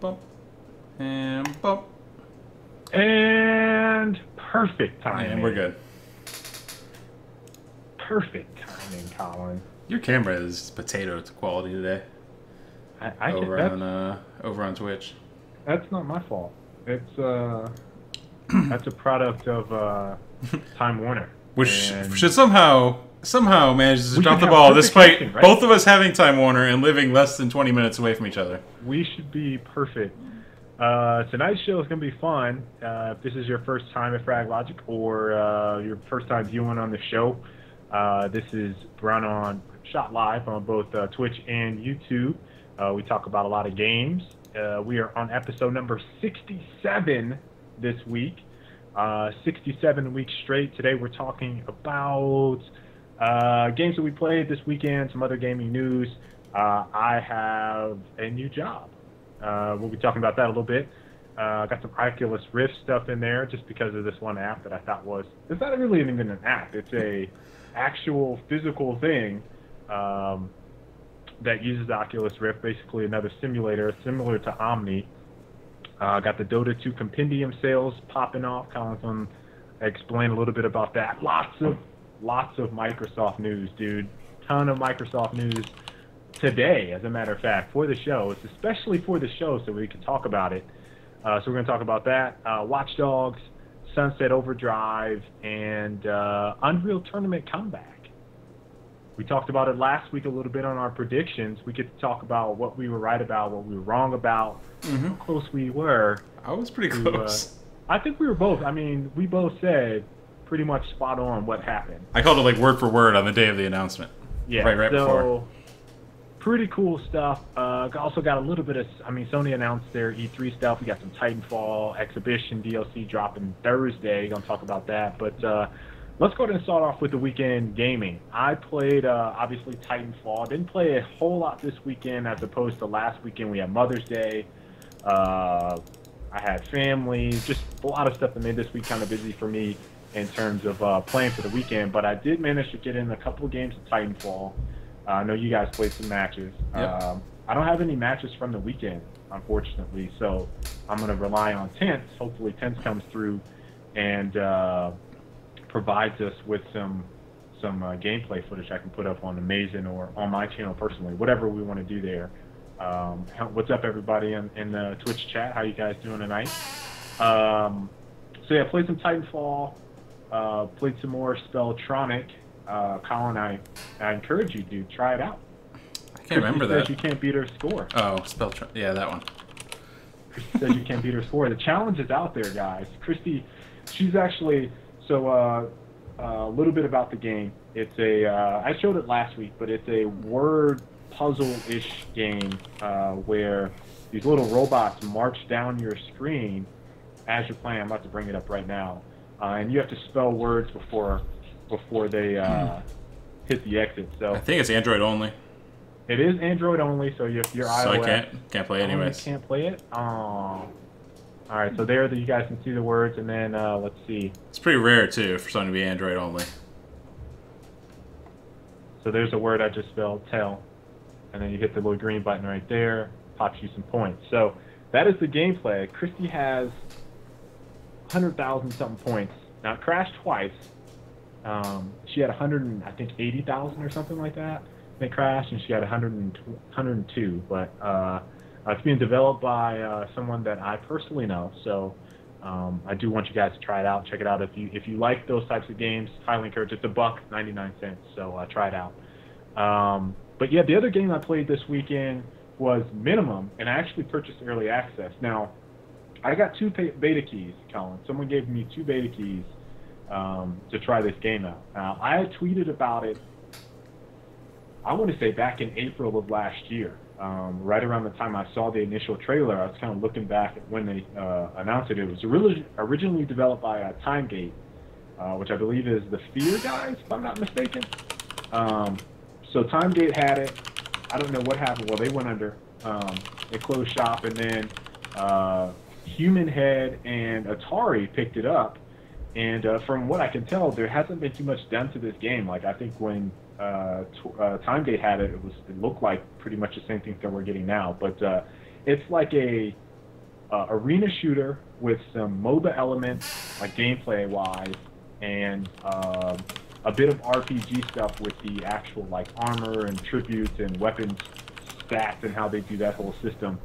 bump, and bump. And perfect timing. And we're good. Perfect timing, Colin. Your camera is potato quality today. Over on Twitch. That's not my fault. It's that's a product of Time Warner, which should somehow manages to drop the ball despite connection, right? Both of us having Time Warner and living less than 20 minutes away from each other. We should be perfect. Tonight's show is going to be fun. If this is your first time at Frag Logic or your first time viewing on the show, this is run on shot live on both Twitch and YouTube. We talk about a lot of games. We are on episode number 67 this week. 67 weeks straight. Today we're talking about games that we played this weekend, some other gaming news. I have a new job. We'll be talking about that a little bit. Got some Oculus Rift stuff in there just because of this one app that I thought was... It's not really even an app. It's a actual physical thing that uses the Oculus Rift, basically another simulator similar to Omni. Got the Dota 2 Compendium sales popping off. Colin's going to explain a little bit about that. Lots of Microsoft news, dude. Ton of Microsoft news today, as a matter of fact, for the show. It's especially for the show so we can talk about it. So we're going to talk about that. Watch Dogs, Sunset Overdrive, and Unreal Tournament Comeback. We talked about it last week a little bit on our predictions. We get to talk about what we were right about, what we were wrong about, how close we were. I was pretty close. I think we were both. I mean, we both said pretty much spot on what happened. I called it like word for word on the day of the announcement. Yeah, right so, before. Pretty cool stuff. Also got a little bit of, Sony announced their E3 stuff. We got some Titanfall Expedition DLC dropping Thursday. Gonna talk about that. But let's go ahead and start off with the weekend gaming. I played, obviously, Titanfall. Didn't play a whole lot this weekend as opposed to last weekend. We had Mother's Day. I had family. Just a lot of stuff that made this week kind of busy for me in terms of playing for the weekend. But I did manage to get in a couple of games of Titanfall. I know you guys played some matches. Yep. I don't have any matches from the weekend, unfortunately, so I'm going to rely on Tense. Hopefully Tense comes through and provides us with some gameplay footage I can put up on Amazon or on my channel personally, whatever we want to do there. What's up, everybody in the Twitch chat? How you guys doing tonight? So yeah, played some Titanfall, played some more Spelltronic. Colin, I encourage you to try it out. I can't remember that. Says you can't beat her score. Oh, Spelltronic. Yeah, that one. Christy says you can't beat her score. The challenge is out there, guys. Christy, she's actually... So, a little bit about the game. It's a... I showed it last week, but it's a word puzzle-ish game where these little robots march down your screen as you're playing. I'm about to bring it up right now. And you have to spell words before they hit the exit. So I think it's Android only. It is Android only, so if you're iOS... So I can't play it anyways. You can't play it? Oh. Alright, so there you guys can see the words, and then let's see. It's pretty rare, too, for something to be Android only. So there's a word I just spelled, tell. And then you hit the little green button right there, pops you some points. So that is the gameplay. Christy has 100,000 something points. Now, it crashed twice. She had 80,000 or something like that. It crashed, and she had 102. But it's being developed by someone that I personally know. So I do want you guys to try it out. Check it out if you like those types of games. Highly encourage. It's $1.99. So try it out. But yeah, the other game I played this weekend was Minimum, and I actually purchased early access. Now, I got 2 beta keys, Colin. Someone gave me 2 beta keys to try this game out. Now, I had tweeted about it, I want to say back in April of last year. Right around the time I saw the initial trailer, I was kind of looking back at when they announced it. It was originally developed by Timegate, which I believe is the Fear guys, if I'm not mistaken. So Timegate had it. I don't know what happened. Well, they went under. They closed shop, and then Human Head and Atari picked it up. And from what I can tell, there hasn't been too much done to this game. Like, I think when Timegate had it, it looked like pretty much the same thing that we're getting now. But it's like a arena shooter with some MOBA elements, like gameplay-wise, and a bit of RPG stuff with the actual like armor and tributes and weapons stats and how they do that whole system.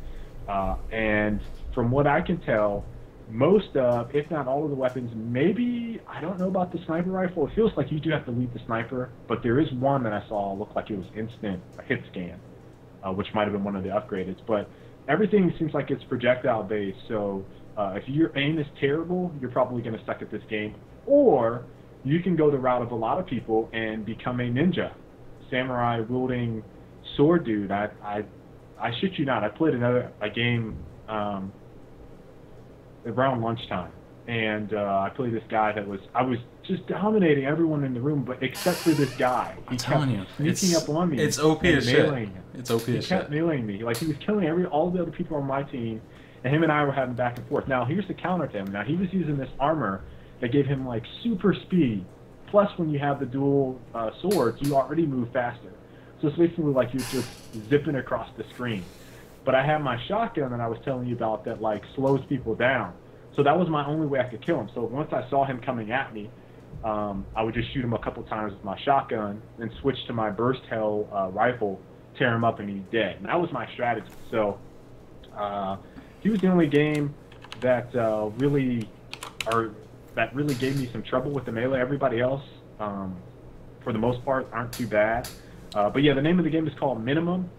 And from what I can tell, most of, if not all of the weapons, maybe, I don't know about the sniper rifle. It feels like you do have to lead the sniper, but there is one that I saw look like it was instant hit scan, which might have been one of the upgraded. But everything seems like it's projectile based, so if your aim is terrible, you're probably going to suck at this game. Or you can go the route of a lot of people and become a ninja, samurai wielding sword dude. I shit you not, I played a game around lunchtime, and I played this guy I was just dominating everyone in the room, but except for this guy. He kept sneaking up on me. It's OP as shit. It's OP as shit. He kept meleeing me. Like, he was killing all the other people on my team, and him and I were having back and forth. Now, here's the counter to him. Now, he was using this armor that gave him, like, super speed. Plus, when you have the dual swords, you already move faster. So it's basically like you're just zipping across the screen. But I had my shotgun that I was telling you about that, like, slows people down. So that was my only way I could kill him. So once I saw him coming at me, I would just shoot him a couple times with my shotgun, then switch to my burst hell rifle, tear him up, and he's dead. And that was my strategy. So he was the only game that really gave me some trouble with the melee. Everybody else, for the most part, aren't too bad. But yeah, the name of the game is called Minimum.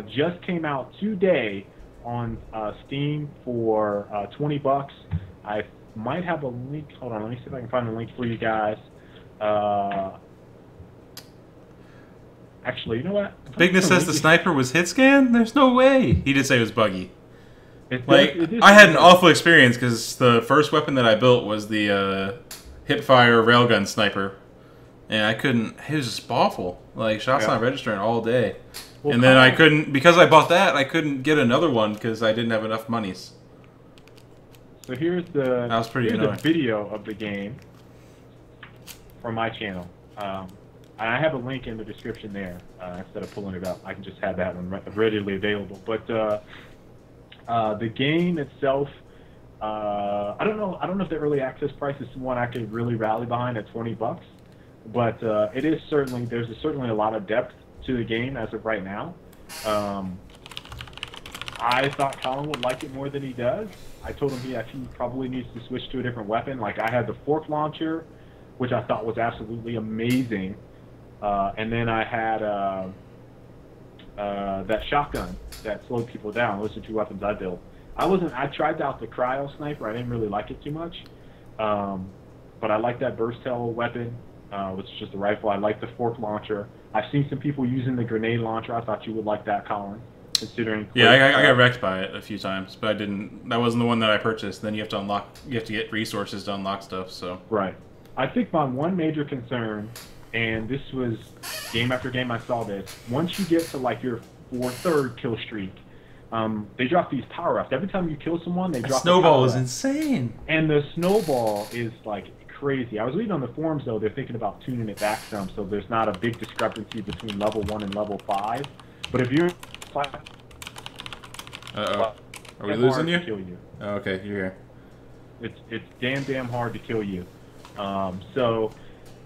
Just came out today on Steam for $20. I might have a link. Hold on, let me see if I can find a link for you guys. Actually, you know what? Bigness says the sniper was hit scan? There's no way. He did say it was buggy. I had an awful experience because the first weapon that I built was the hipfire railgun sniper. And I couldn't, it was just awful. Like, shots not registering all day. Well, and then I couldn't, because I bought that, I couldn't get another one because I didn't have enough monies. So here's the video of the game from my channel. I have a link in the description there. Instead of pulling it up, I can just have that one readily available. But the game itself, I don't know if the early access price is one I could really rally behind at $20. But it is certainly, there's certainly a lot of depth to the game as of right now. I thought Colin would like it more than he does. I told him he probably needs to switch to a different weapon. Like, I had the fork launcher, which I thought was absolutely amazing. And then I had that shotgun that slowed people down. Those are two weapons I built. I tried out the cryo sniper. I didn't really like it too much. But I like that burst hell weapon, which is just a rifle. I like the fork launcher. I've seen some people using the grenade launcher. I thought you would like that, Colin, considering. Yeah, I got wrecked by it a few times, but I didn't. That wasn't the one that I purchased. Then you have to unlock. You have to get resources to unlock stuff. So. Right. I think my one major concern, and this was game after game I saw this. Once you get to like your third kill streak, they drop these power-ups. Every time you kill someone, they drop. Snowball is insane. And the snowball is like crazy. I was reading on the forums though, they're thinking about tuning it back some, so there's not a big discrepancy between level 1 and level 5. But if you're are we losing you? Kill you. Oh, okay, you're here. It's damn hard to kill you. So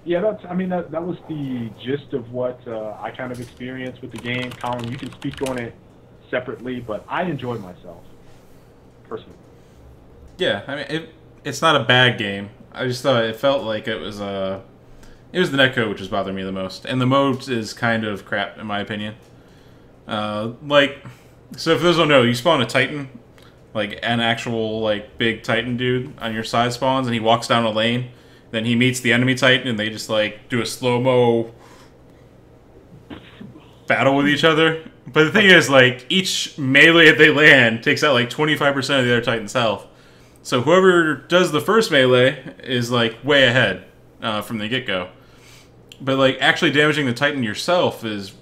yeah, that was the gist of what I kind of experienced with the game. Colin, you can speak on it separately, but I enjoyed myself personally. Yeah, I mean it's not a bad game. I just thought it felt like it was the netcode which was bothering me the most, and the mode is kind of crap in my opinion. Like, so if those don't know, you spawn a Titan, like an actual like big Titan dude on your side spawns, and he walks down a lane. Then he meets the enemy Titan, and they just like do a slow-mo battle with each other. But the thing is, like, each melee that they land takes out like 25% of the other Titan's health. So whoever does the first melee is like way ahead from the get-go. But like actually damaging the Titan yourself is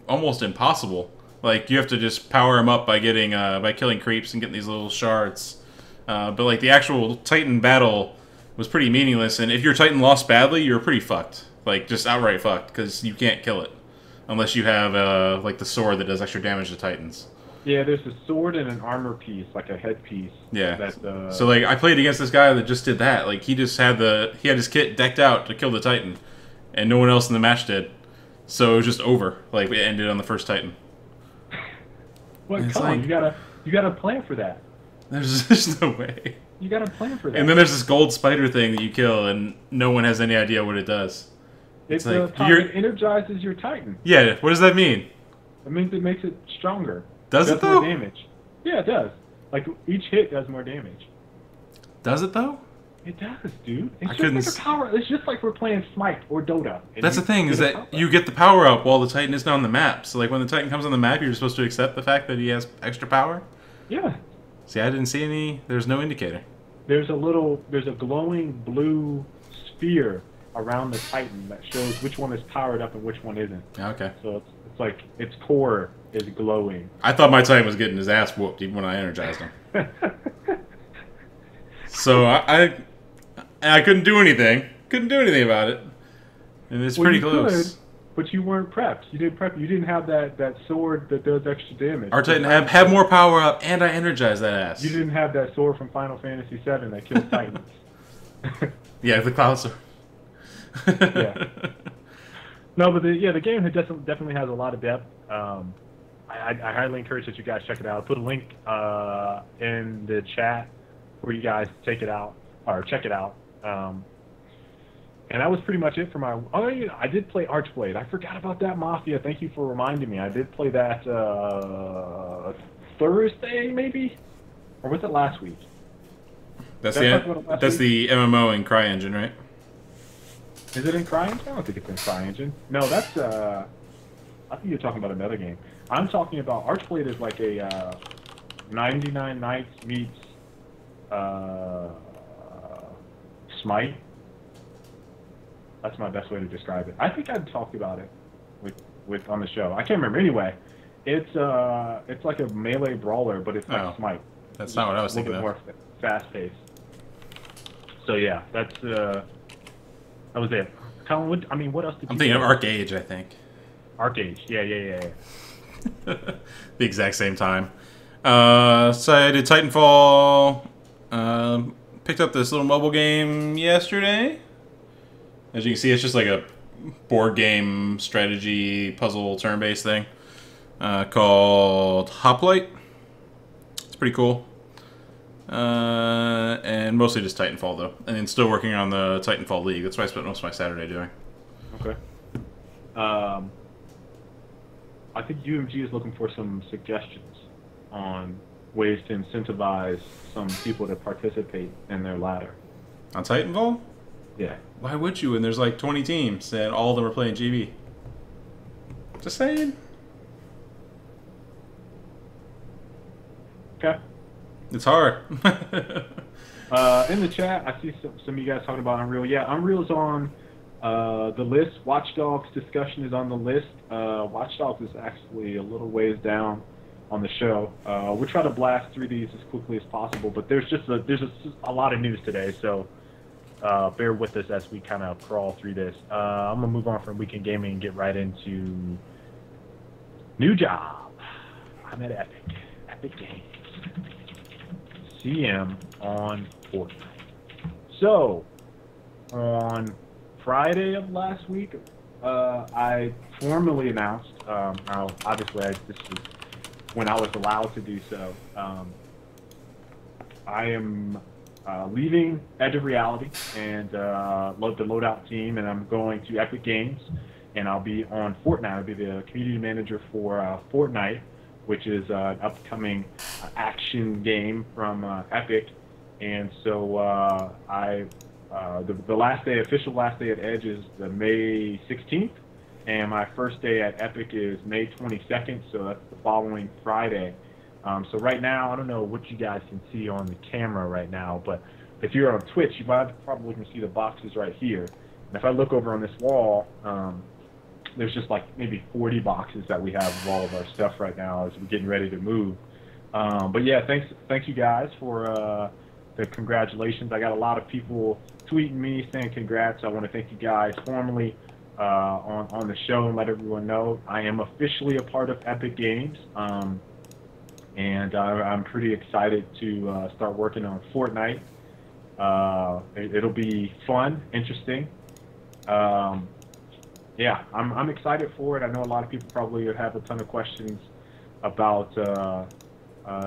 almost impossible. Like you have to just power him up by getting by killing creeps and getting these little shards. But like the actual Titan battle was pretty meaningless, and if your Titan lost badly, you're pretty fucked. Like just outright fucked because you can't kill it unless you have like the sword that does extra damage to Titans. Yeah, there's a sword and an armor piece, like a headpiece. Yeah. That, so like I played against this guy that just did that. Like he just had his kit decked out to kill the Titan, and no one else in the match did. So it was just over. Like it ended on the first Titan. Well, come on, you gotta plan for that. There's no way. You gotta plan for that. And then there's this gold spider thing that you kill, and no one has any idea what it does. It's like it energizes your Titan. Yeah, what does that mean? It means it makes it stronger. Does it though? More damage. Yeah, it does. Like each hit does more damage. Does it though? It does, dude. It's I couldn't. Just like a power. It's just like we're playing Smite or Dota. That's the thing, is that you get the power up while the Titan isn't on the map. So like when the Titan comes on the map, you're supposed to accept the fact that he has extra power. Yeah. See, I didn't see any. There's no indicator. There's a glowing blue sphere around the Titan that shows which one is powered up and which one isn't. Okay. So it's like its core is glowing. I thought my Titan was getting his ass whooped even when I energized him. So I couldn't do anything. Couldn't do anything about it. And it's pretty close. Could, but you weren't prepped. You didn't prep. You didn't have that sword that does extra damage. Our Titan had more power up, and I energized that ass. You didn't have that sword from Final Fantasy VII that kills Titans. Yeah, the Cloud Sword. Yeah. No, but the game definitely has a lot of depth. I highly encourage that you guys check it out. I'll put a link in the chat where you guys take it out or check it out. And that was pretty much it for my. Oh, yeah, I did play Archblade. I forgot about that, Mafia. Thank you for reminding me. I did play that Thursday, maybe, or was it last week? That's the MMO in CryEngine, right? Is it in CryEngine? I don't think it's in CryEngine. No, that's. I think you're talking about another game. I'm talking about Archblade is like a 99 Nights meets Smite. That's my best way to describe it. I think I'd talked about it with on the show. I can't remember. Anyway, it's like a melee brawler, but it's like Smite. That's not what I was thinking of. A little bit more fast paced. So yeah, that was it. Colin, what else did you? I'm thinking of Arcade, I think. Arcade, yeah. The exact same time. So I did Titanfall. Picked up this little mobile game yesterday. As you can see, it's just like a board game strategy puzzle turn-based thing called Hoplite. It's pretty cool. And mostly just Titanfall, though. And then still working on the Titanfall League. That's what I spent most of my Saturday doing. Okay. I think UMG is looking for some suggestions on ways to incentivize some people to participate in their ladder. On Titanfall? Yeah. Why would you when there's like 20 teams and all of them are playing GB? Just saying. Okay. It's hard. In the chat, I see some of you guys talking about Unreal. Yeah, Unreal's on the list. Watch Dogs discussion is on the list. Watch Dogs is actually a little ways down on the show. We'll try to blast through these as quickly as possible, but there's just a lot of news today, so bear with us as we kind of crawl through this. I'm gonna move on from Weekend Gaming and get right into new job. I'm at Epic Games. CM on Fortnite. So on Friday of last week, I formally announced. Now, obviously, this was when I was allowed to do so. I am leaving Edge of Reality and the Loadout team, and I'm going to Epic Games, and I'll be on Fortnite. I'll be the community manager for Fortnite, which is an upcoming action game from Epic. And so the last day, official last day at Edge is the May 16th, and my first day at Epic is May 22nd, so that's the following Friday. So right now, I don't know what you guys can see on the camera right now, but if you're on Twitch, you probably can see the boxes right here. And if I look over on this wall, there's just like maybe 40 boxes that we have of all of our stuff right now as we're getting ready to move. But yeah, thank you guys for the congratulations. I got a lot of people tweeting me saying congrats. I want to thank you guys formally on the show and let everyone know I am officially a part of Epic Games. and I'm pretty excited to start working on Fortnite. It'll be fun, interesting. Yeah, I'm excited for it. I know a lot of people probably have a ton of questions about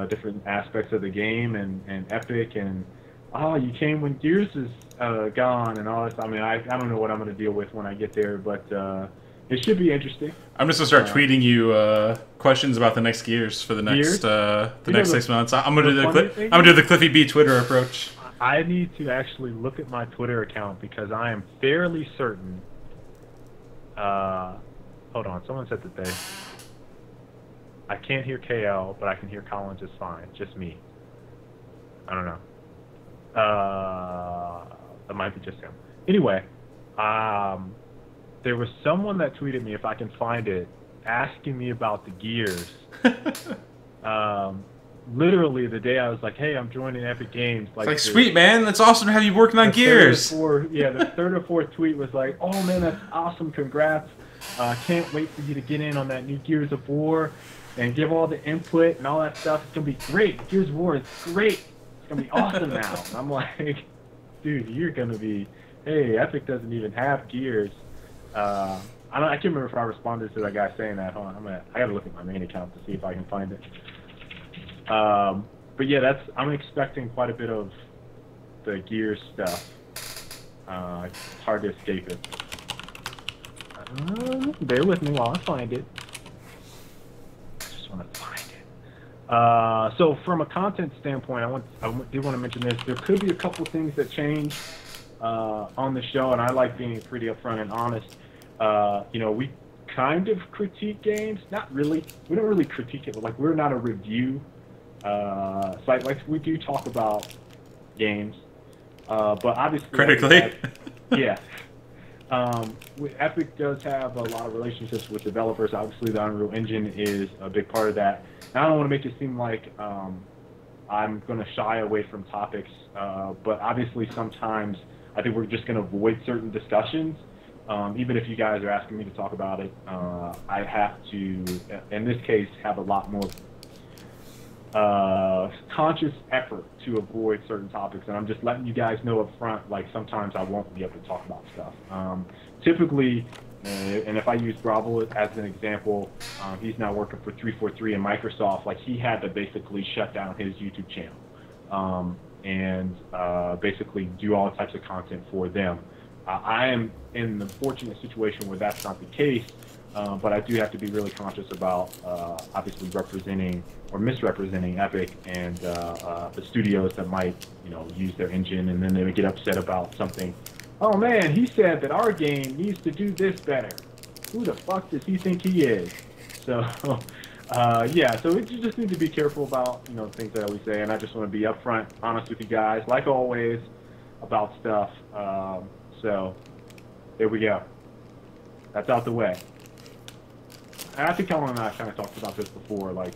different aspects of the game and Epic and you came when Gears is gone and all this. I mean, I don't know what I'm going to deal with when I get there, but it should be interesting. I'm just going to start tweeting you questions about the next Gears for the next 6 months. I'm going to do the Cliffy B Twitter approach. I need to actually look at my Twitter account because I am fairly certain. Hold on, someone said that I can't hear KL, but I can hear Colin just fine. Just me. I don't know. That might be just him. Anyway, there was someone that tweeted me, if I can find it, asking me about the Gears. Literally the day I was like, "Hey, I'm joining Epic Games." Like, it's like, sweet man, that's awesome to have you working on Gears. The third or fourth tweet was like, "Oh man, that's awesome! Congrats! Can't wait for you to get in on that new Gears of War and give all the input and all that stuff. It's gonna be great. Gears of War is great. It's gonna be awesome now." And I'm like, "Dude, you're gonna be. Hey, Epic doesn't even have Gears." I can't remember if I responded to that guy saying that. Hold on, I gotta look at my main account to see if I can find it. But yeah, I'm expecting quite a bit of the Gears stuff. It's hard to escape it. Bear with me while I find it. Just want to find it. So from a content standpoint, I do want to mention this. There could be a couple things that change on the show, and I like being pretty upfront and honest. We kind of critique games. Not really. We don't really critique it, but like we're not a review site. Like we do talk about games, but obviously critically, Epic does have a lot of relationships with developers. Obviously, the Unreal Engine is a big part of that. And I don't want to make it seem like I'm going to shy away from topics, but obviously sometimes I think we're just going to avoid certain discussions. Even if you guys are asking me to talk about it, I have to, in this case, have a lot more conscious effort to avoid certain topics, and I'm just letting you guys know up front, like sometimes I won't be able to talk about stuff. Typically, and if I use Bravo as an example, he's now working for 343 and Microsoft. Like he had to basically shut down his YouTube channel and basically do all types of content for them. I am in the fortunate situation where that's not the case, but I do have to be really conscious about obviously representing or misrepresenting Epic and the studios that might, use their engine, and then they would get upset about something. Oh man, he said that our game needs to do this better. Who the fuck does he think he is? So, yeah, so you just need to be careful about, things that we say, and I just want to be upfront, honest with you guys, like always, about stuff. So, there we go. That's out the way. And I think Colin and I kind of talked about this before. Like,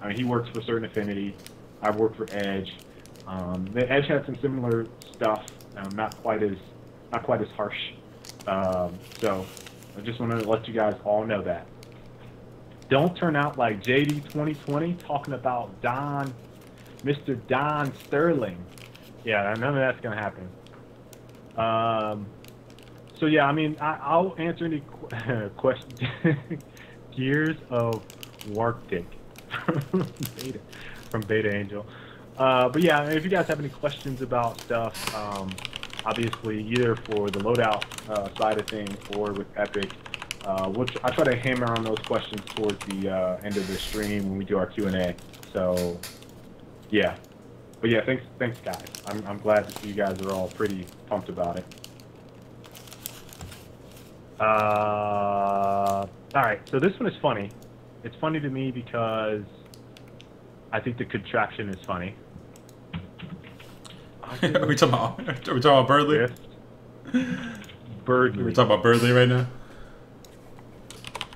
I mean, he works for Certain Affinity. I work for Edge. The Edge had some similar stuff, not quite as harsh. So, I just want to let you guys all know that. Don't turn out like JD 2020 talking about Mr. Don Sterling. Yeah, none of that's gonna happen. So yeah, I mean, I'll answer any questions. Gears of Warctic from Beta Angel. But yeah, if you guys have any questions about stuff, obviously either for the loadout side of things or with Epic, I try to hammer on those questions towards the end of the stream when we do our Q&A. So yeah. But yeah, thanks guys. I'm glad to see you guys are all pretty pumped about it. All right, so this one is funny. It's funny to me because I think the contraption is funny. Are we talking about Birdly? Yes. Birdly. Are we talking about Birdly right now?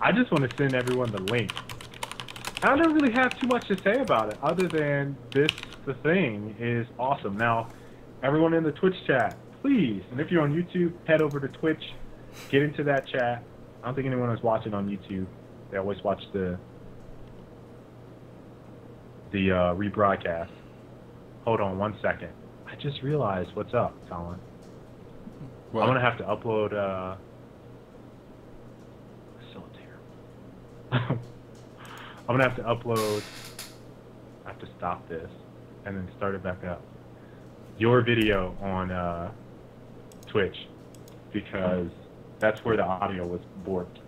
I just want to send everyone the link. I don't really have too much to say about it other than the thing is awesome. Now, everyone in the Twitch chat, please, and if you're on YouTube, head over to Twitch, get into that chat. I don't think anyone is watching on YouTube. They always watch the the rebroadcast. Hold on 1 second. I just realized what's up, Colin. What? I'm gonna have to upload. So terrible. I'm gonna have to upload. I have to stop this and then start it back up. Your video on Twitch, because that's where the audio was borked.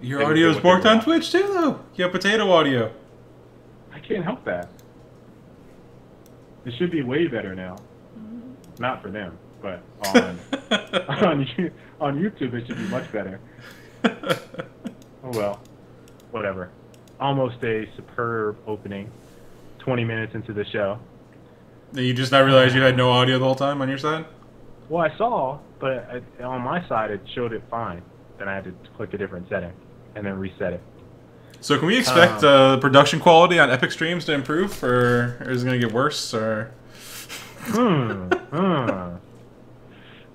Your audio is borked on Twitch too, though. You have potato audio. I can't help that. It should be way better now. Not for them, but on on YouTube it should be much better. Oh well, whatever. Almost a superb opening. 20 minutes into the show. You just not realize you had no audio the whole time on your side? Well, I saw, but on my side it showed it fine. Then I had to click a different setting and then reset it. So can we expect production quality on Epic streams to improve, or is it going to get worse? Or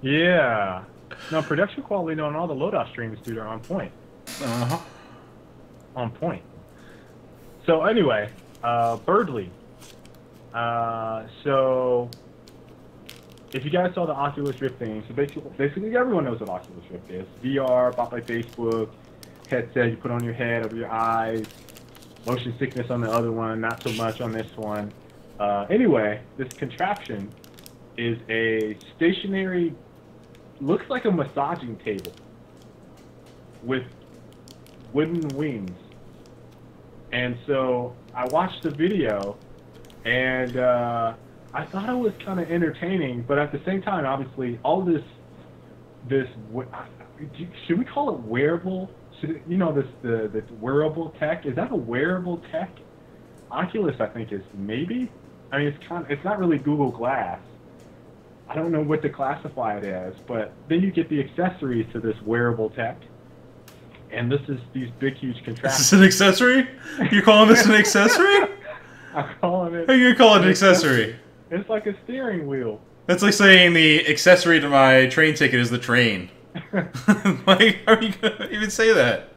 Yeah. No, production quality on all the loadout streams, dude, are on point. On point. So anyway, Birdly. So if you guys saw the Oculus Rift thing, so basically everyone knows what Oculus Rift is. VR, bought by Facebook, headset you put on your head, over your eyes, motion sickness on the other one, not so much on this one. Anyway, this contraption is a stationary, looks like a massaging table with wooden wings. And so I watched the video, and I thought it was kind of entertaining, but at the same time, obviously, all this should we call it wearable? You know, the wearable tech, is that a wearable tech? Oculus, I think, is maybe. I mean, it's not really Google Glass. I don't know what to classify it as, but then you get the accessories to this wearable tech. And this is these big, huge contraptions. Is this an accessory? You're calling this an accessory? I'm calling it. How are you gonna call it an accessory? It's like a steering wheel. That's like saying the accessory to my train ticket is the train. Like, how are you gonna even say that?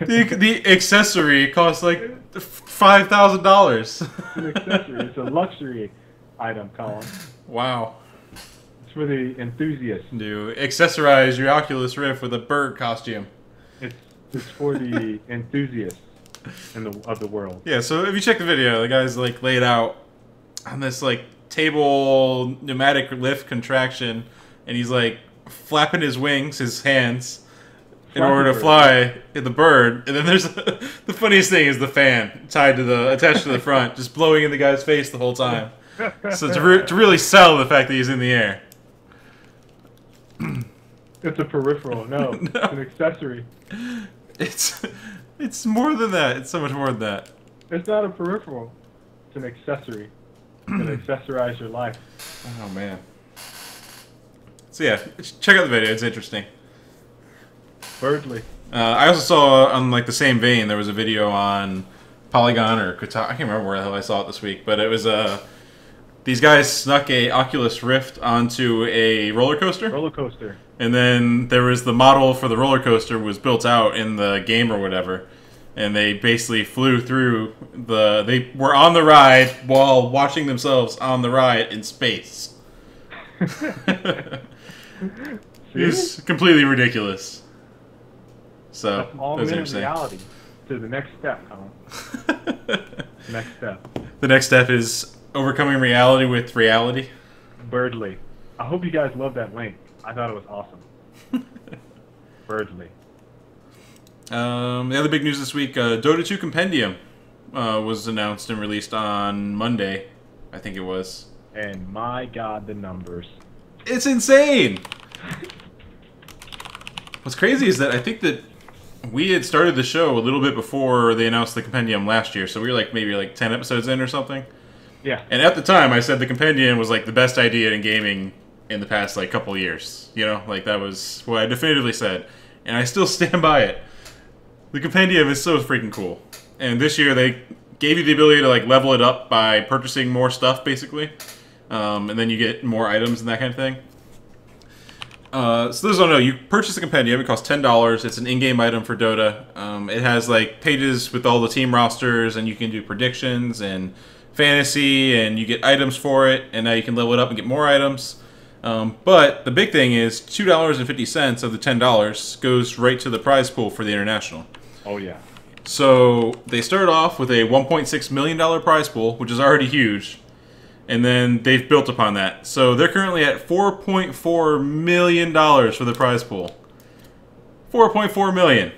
The accessory costs like $5,000. It's an accessory. It's a luxury item, Colin. Wow. It's for the enthusiasts. You accessorize your Oculus Rift with a bird costume. It's for the enthusiasts of the world. Yeah, so if you check the video, the guy's like laid out on this like table pneumatic lift contraction, and he's like flapping his wings, his hands, in order to fly the bird. And then there's the funniest thing is the fan attached to the front, just blowing in the guy's face the whole time. So to really sell the fact that he's in the air. It's a peripheral. No, it's an accessory. It's more than that. It's so much more than that. It's not a peripheral. It's an accessory. It's to accessorize your life. Oh man. So yeah, check out the video. It's interesting. Birdly. I also saw on like the same vein there was a video on Polygon or Kotaku. I can't remember where the hell I saw it this week, but it was these guys snuck a Oculus Rift onto a roller coaster. Roller coaster. And then there was the model for the roller coaster was built out in the game or whatever. And they basically flew through they were on the ride while watching themselves on the ride in space. It was completely ridiculous. So, that's all that was in reality. To the next step, Colin. Next step. The next step is overcoming reality with reality. Birdly. I hope you guys love that link. I thought it was awesome. Birdly. The other big news this week, Dota 2 Compendium was announced and released on Monday, I think it was. And my God, the numbers. It's insane! What's crazy is that I think that we had started the show a little bit before they announced the Compendium last year, so we were maybe 10 episodes in or something. Yeah. And at the time, I said the Compendium was the best idea in gaming in the past couple of years. You know, that was what I definitively said. And I still stand by it. The Compendium is so freaking cool. And this year they gave you the ability to level it up by purchasing more stuff, basically. And then you get more items and that kind of thing. So those don't know, you purchase a compendium. It costs $10. It's an in-game item for Dota. It has like pages with all the team rosters, and you can do predictions and fantasy, and you get items for it. And now you can level it up and get more items. But the big thing is $2.50 of the $10 goes right to the prize pool for the international. Oh yeah. So they started off with a $1.6 million prize pool, which is already huge. And then they've built upon that. So they're currently at $4.4 million for the prize pool. $4.4 million.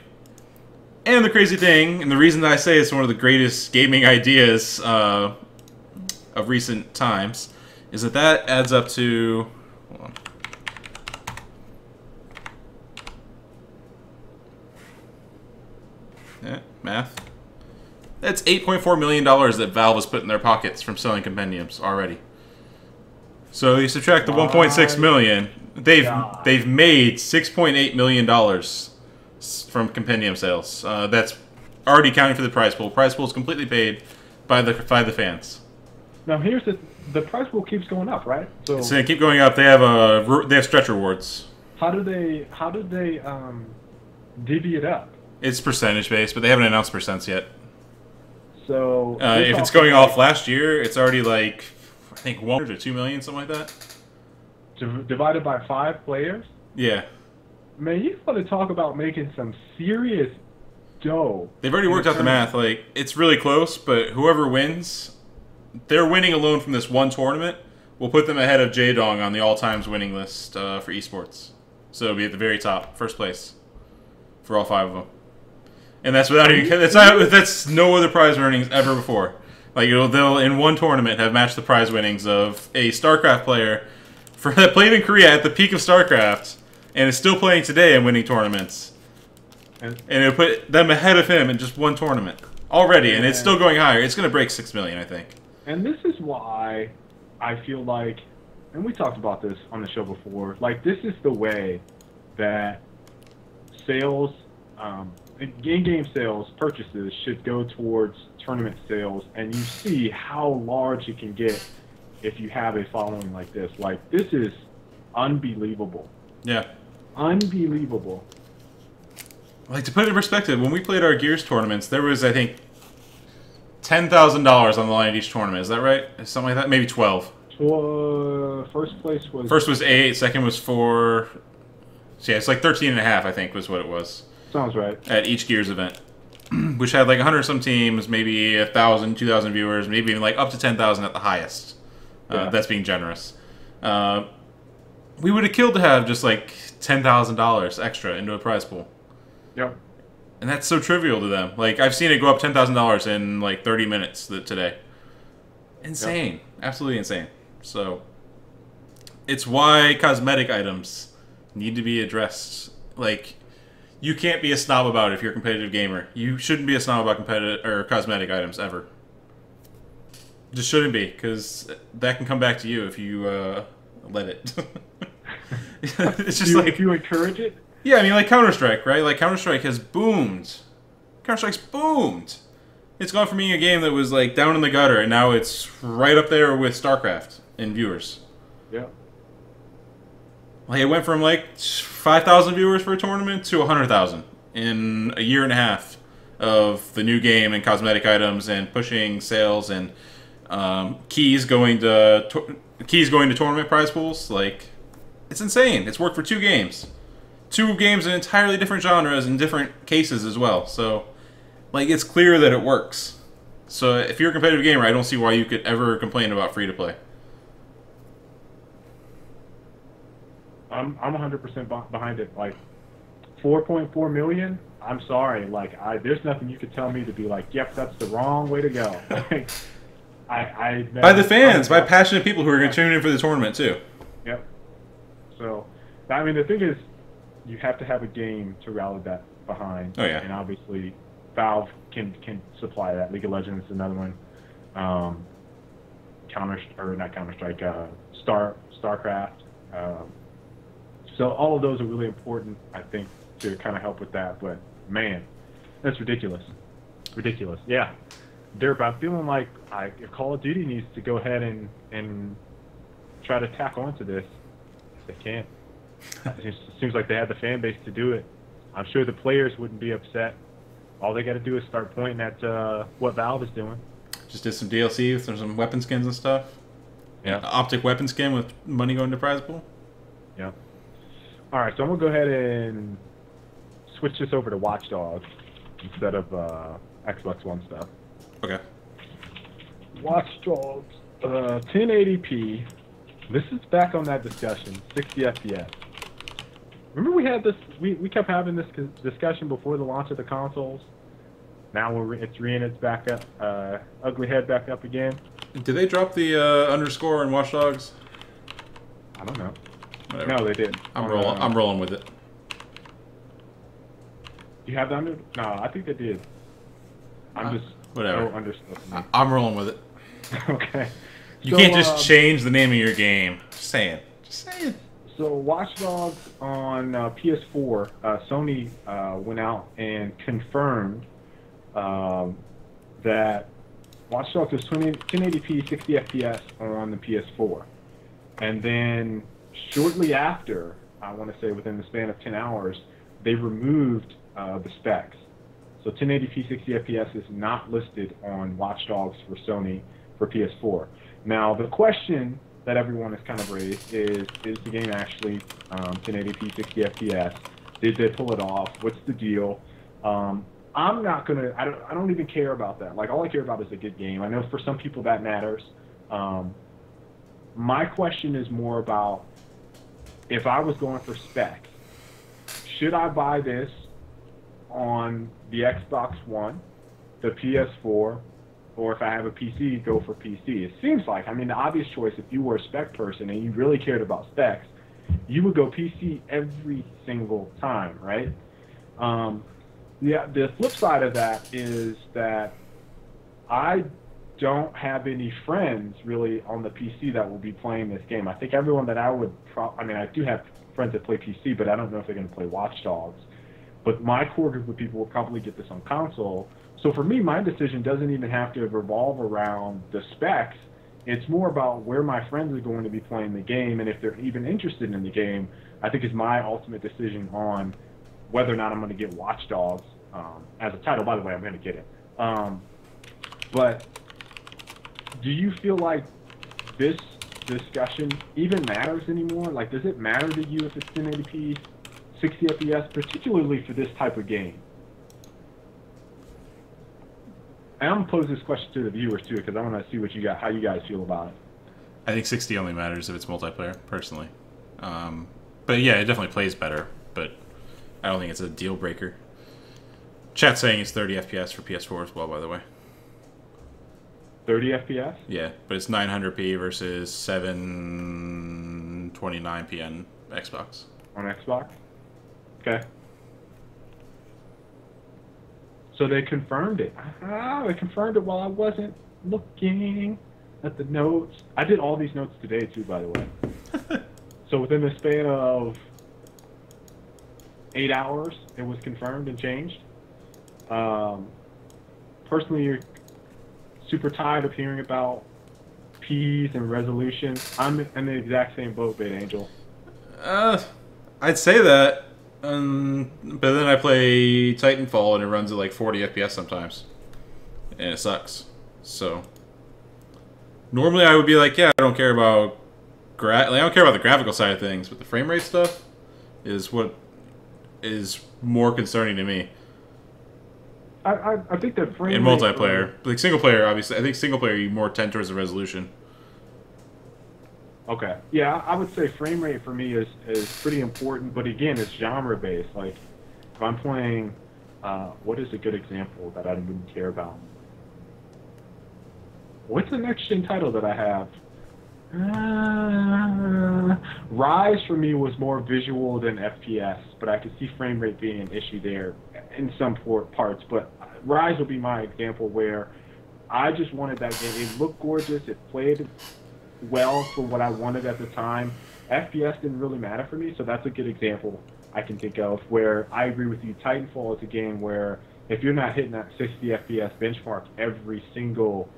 And the crazy thing, and the reason that I say it's one of the greatest gaming ideas of recent times, is that that adds up to... Hold on. Yeah, math. That's $8.4 million that Valve has put in their pockets from selling compendiums already. So you subtract the $1.6 million, they've made $6.8 million from compendium sales. That's already counting for the prize pool. Prize pool is completely paid by the fans. Now here's the prize pool keeps going up, right? So it's gonna keep going up. They have stretch rewards. How do they divvy it up? It's percentage based, but they haven't announced percents yet. So if it's going off last year, it's already like, I think 1 or 2 million, something like that. Divided by 5 players? Yeah. Man, you want to talk about making some serious dough. They've already worked out the math. Like, it's really close, but whoever wins, their winning alone from this one tournament will put them ahead of J-Dong on the all-times winning list for esports. So it'll be at the very top, first place, for all 5 of them. And that's without even... That's no other prize earnings ever before. Like, they'll, in one tournament, have matched the prize winnings of a StarCraft player that played in Korea at the peak of StarCraft and is still playing today and winning tournaments. And it'll put them ahead of him in just one tournament already, and it's still going higher. It's going to break 6 million, I think. And this is why I feel like, and we talked about this on the show before, like, this is the way that sales... in-game sales purchases should go towards tournament sales, and you see how large it can get if you have a following like this. Like, this is unbelievable. Yeah. Unbelievable. Like, to put it in perspective, when we played our Gears tournaments, there was, I think, $10,000 on the line at each tournament. Is that right? Something like that? Maybe 12. First place was... First was 8, second was 4... So yeah, it's like 13.5, I think, was what it was. Sounds right. At each Gears event, which had like 100-some teams, maybe 1,000, 2,000 viewers, maybe even like up to 10,000 at the highest. That's being generous. We would have killed to have just like $10,000 extra into a prize pool. Yep. And that's so trivial to them. Like, I've seen it go up $10,000 in like 30 minutes today. Insane. Yep. Absolutely insane. So, it's why cosmetic items need to be addressed. Like, you can't be a snob about it if you're a competitive gamer. You shouldn't be a snob about competitive or cosmetic items ever. Just shouldn't be, because that can come back to you if you let it. It's just like, if you encourage it. Yeah, I mean, like Counter-Strike, right? Like, Counter-Strike has boomed. Counter-Strike's boomed. It's gone from being a game that was like down in the gutter, and now it's right up there with StarCraft in viewers. Yeah. Like, it went from like 5,000 viewers for a tournament to 100,000 in a year and a half of the new game and cosmetic items and pushing sales and keys going to tournament prize pools. Like, it's insane. It's worked for 2 games. 2 games in entirely different genres and different cases as well. So, like, it's clear that it works. So if you're a competitive gamer, I don't see why you could ever complain about free-to-play. I'm 100% behind it. Like, 4.4 million. I'm sorry. Like, there's nothing you could tell me to be like, yep, that's the wrong way to go. By the fans, by passionate people who are going to tune in for the tournament too. Yep. So, I mean, the thing is, you have to have a game to rally that behind. Oh yeah. And obviously, Valve can supply that. League of Legends is another one. StarCraft. So all of those are really important, I think, to kind of help with that. But man, that's ridiculous. Ridiculous. Yeah. I'm feeling like if Call of Duty needs to go ahead and try to tack onto this, they can't. It seems like they had the fan base to do it. I'm sure the players wouldn't be upset. All they got to do is start pointing at what Valve is doing. Just did some DLC with some weapon skins and stuff. Yeah. Optic weapon skin with money going to prize pool. Yeah. All right, so I'm gonna go ahead and switch this over to Watch Dogs instead of Xbox One stuff. Okay. Watch Dogs, 1080p. This is back on that discussion, 60 FPS. Remember we had this? We kept having this discussion before the launch of the consoles. Now it's rearing its back up, ugly head back up again. Did they drop the underscore in Watch Dogs? I don't know. Whatever. No, they didn't. I'm rolling with it. Do you have the under? No, I think they did. I'm just whatever. no underscore for me. I'm rolling with it. Okay. You can't just change the name of your game. Just saying. So Watch Dogs on PS4, Sony went out and confirmed that Watch Dogs was 1080p 60 FPS on the PS4. And then shortly after, I want to say within the span of 10 hours, they removed the specs. So 1080p 60 FPS is not listed on Watch Dogs for Sony for PS4. Now, the question that everyone has kind of raised is the game actually 1080p 60 FPS? Did they pull it off? What's the deal? I'm not gonna. I don't even care about that. Like, all I care about is a good game. I know for some people that matters. My question is more about, if I was going for specs, should I buy this on the Xbox One, the PS4, or if I have a PC, go for PC? It seems like, I mean, the obvious choice, if you were a spec person and you really cared about specs, you would go PC every single time, right? Yeah, the flip side of that is that I don't have any friends really on the PC that will be playing this game. I think everyone that I would, I mean, I do have friends that play PC, but I don't know if they're going to play Watch Dogs. But my core group of people will probably get this on console. So for me, my decision doesn't even have to revolve around the specs. It's more about where my friends are going to be playing the game, and if they're even interested in the game, I think is my ultimate decision on whether or not I'm going to get Watch Dogs as a title. By the way, I'm going to get it. But do you feel like this discussion even matters anymore? Like, does it matter to you if it's 1080p, 60 FPS, particularly for this type of game? And I'm going to pose this question to the viewers, too, because I want to see what you got, how you guys feel about it. I think 60 only matters if it's multiplayer, personally. But yeah, it definitely plays better, but I don't think it's a deal breaker. Chat's saying it's 30 FPS for PS4 as well, by the way. 30 FPS? Yeah, but it's 900p versus 729p on Xbox. On Xbox? Okay. So they confirmed it. They confirmed it while I wasn't looking at the notes. I did all these notes today, too, by the way. So within the span of 8 hours, it was confirmed and changed. Personally, you're super tired of hearing about P's and resolution. I'm in the exact same boat, Bait Angel. I'd say that. But then I play Titanfall and it runs at like 40 FPS sometimes. And it sucks. So normally I would be like, yeah, I don't care about I don't care about the graphical side of things, but the frame rate stuff is what is more concerning to me. I think that frame in rate multiplayer, like single player, obviously, I think single player you more tend towards the resolution. Okay, yeah, I would say frame rate for me is pretty important, but again, it's genre based. Like, if I'm playing, what is a good example that I wouldn't care about? What's the next gen title that I have? Rise for me was more visual than FPS, but I could see frame rate being an issue there in some parts. But Rise will be my example where I just wanted that game. It looked gorgeous. It played well for what I wanted at the time. FPS didn't really matter for me, so that's a good example I can think of where I agree with you. Titanfall is a game where if you're not hitting that 60 FPS benchmark every single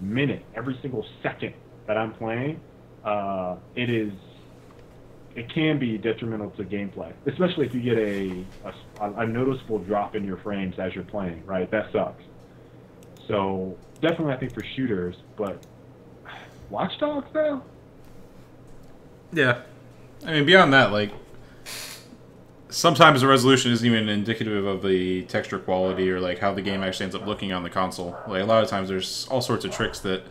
minute, every single second that I'm playing, it is it can be detrimental to gameplay, especially if you get a noticeable drop in your frames as you're playing, right? That sucks. So definitely, I think for shooters, but Watch Dogs though. Yeah, I mean beyond that, like sometimes the resolution isn't even indicative of the texture quality or like how the game actually ends up looking on the console. Like a lot of times, there's all sorts of tricks that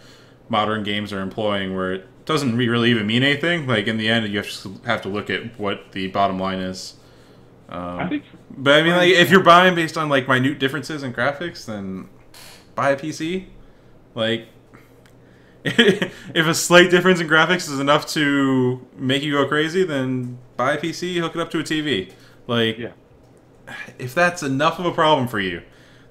modern games are employing where it doesn't really even mean anything. Like in the end, you have to look at what the bottom line is. But I mean, like if you're buying based on like minute differences in graphics, then buy a PC. Like if a slight difference in graphics is enough to make you go crazy, then buy a PC, hook it up to a TV. Like if that's enough of a problem for you,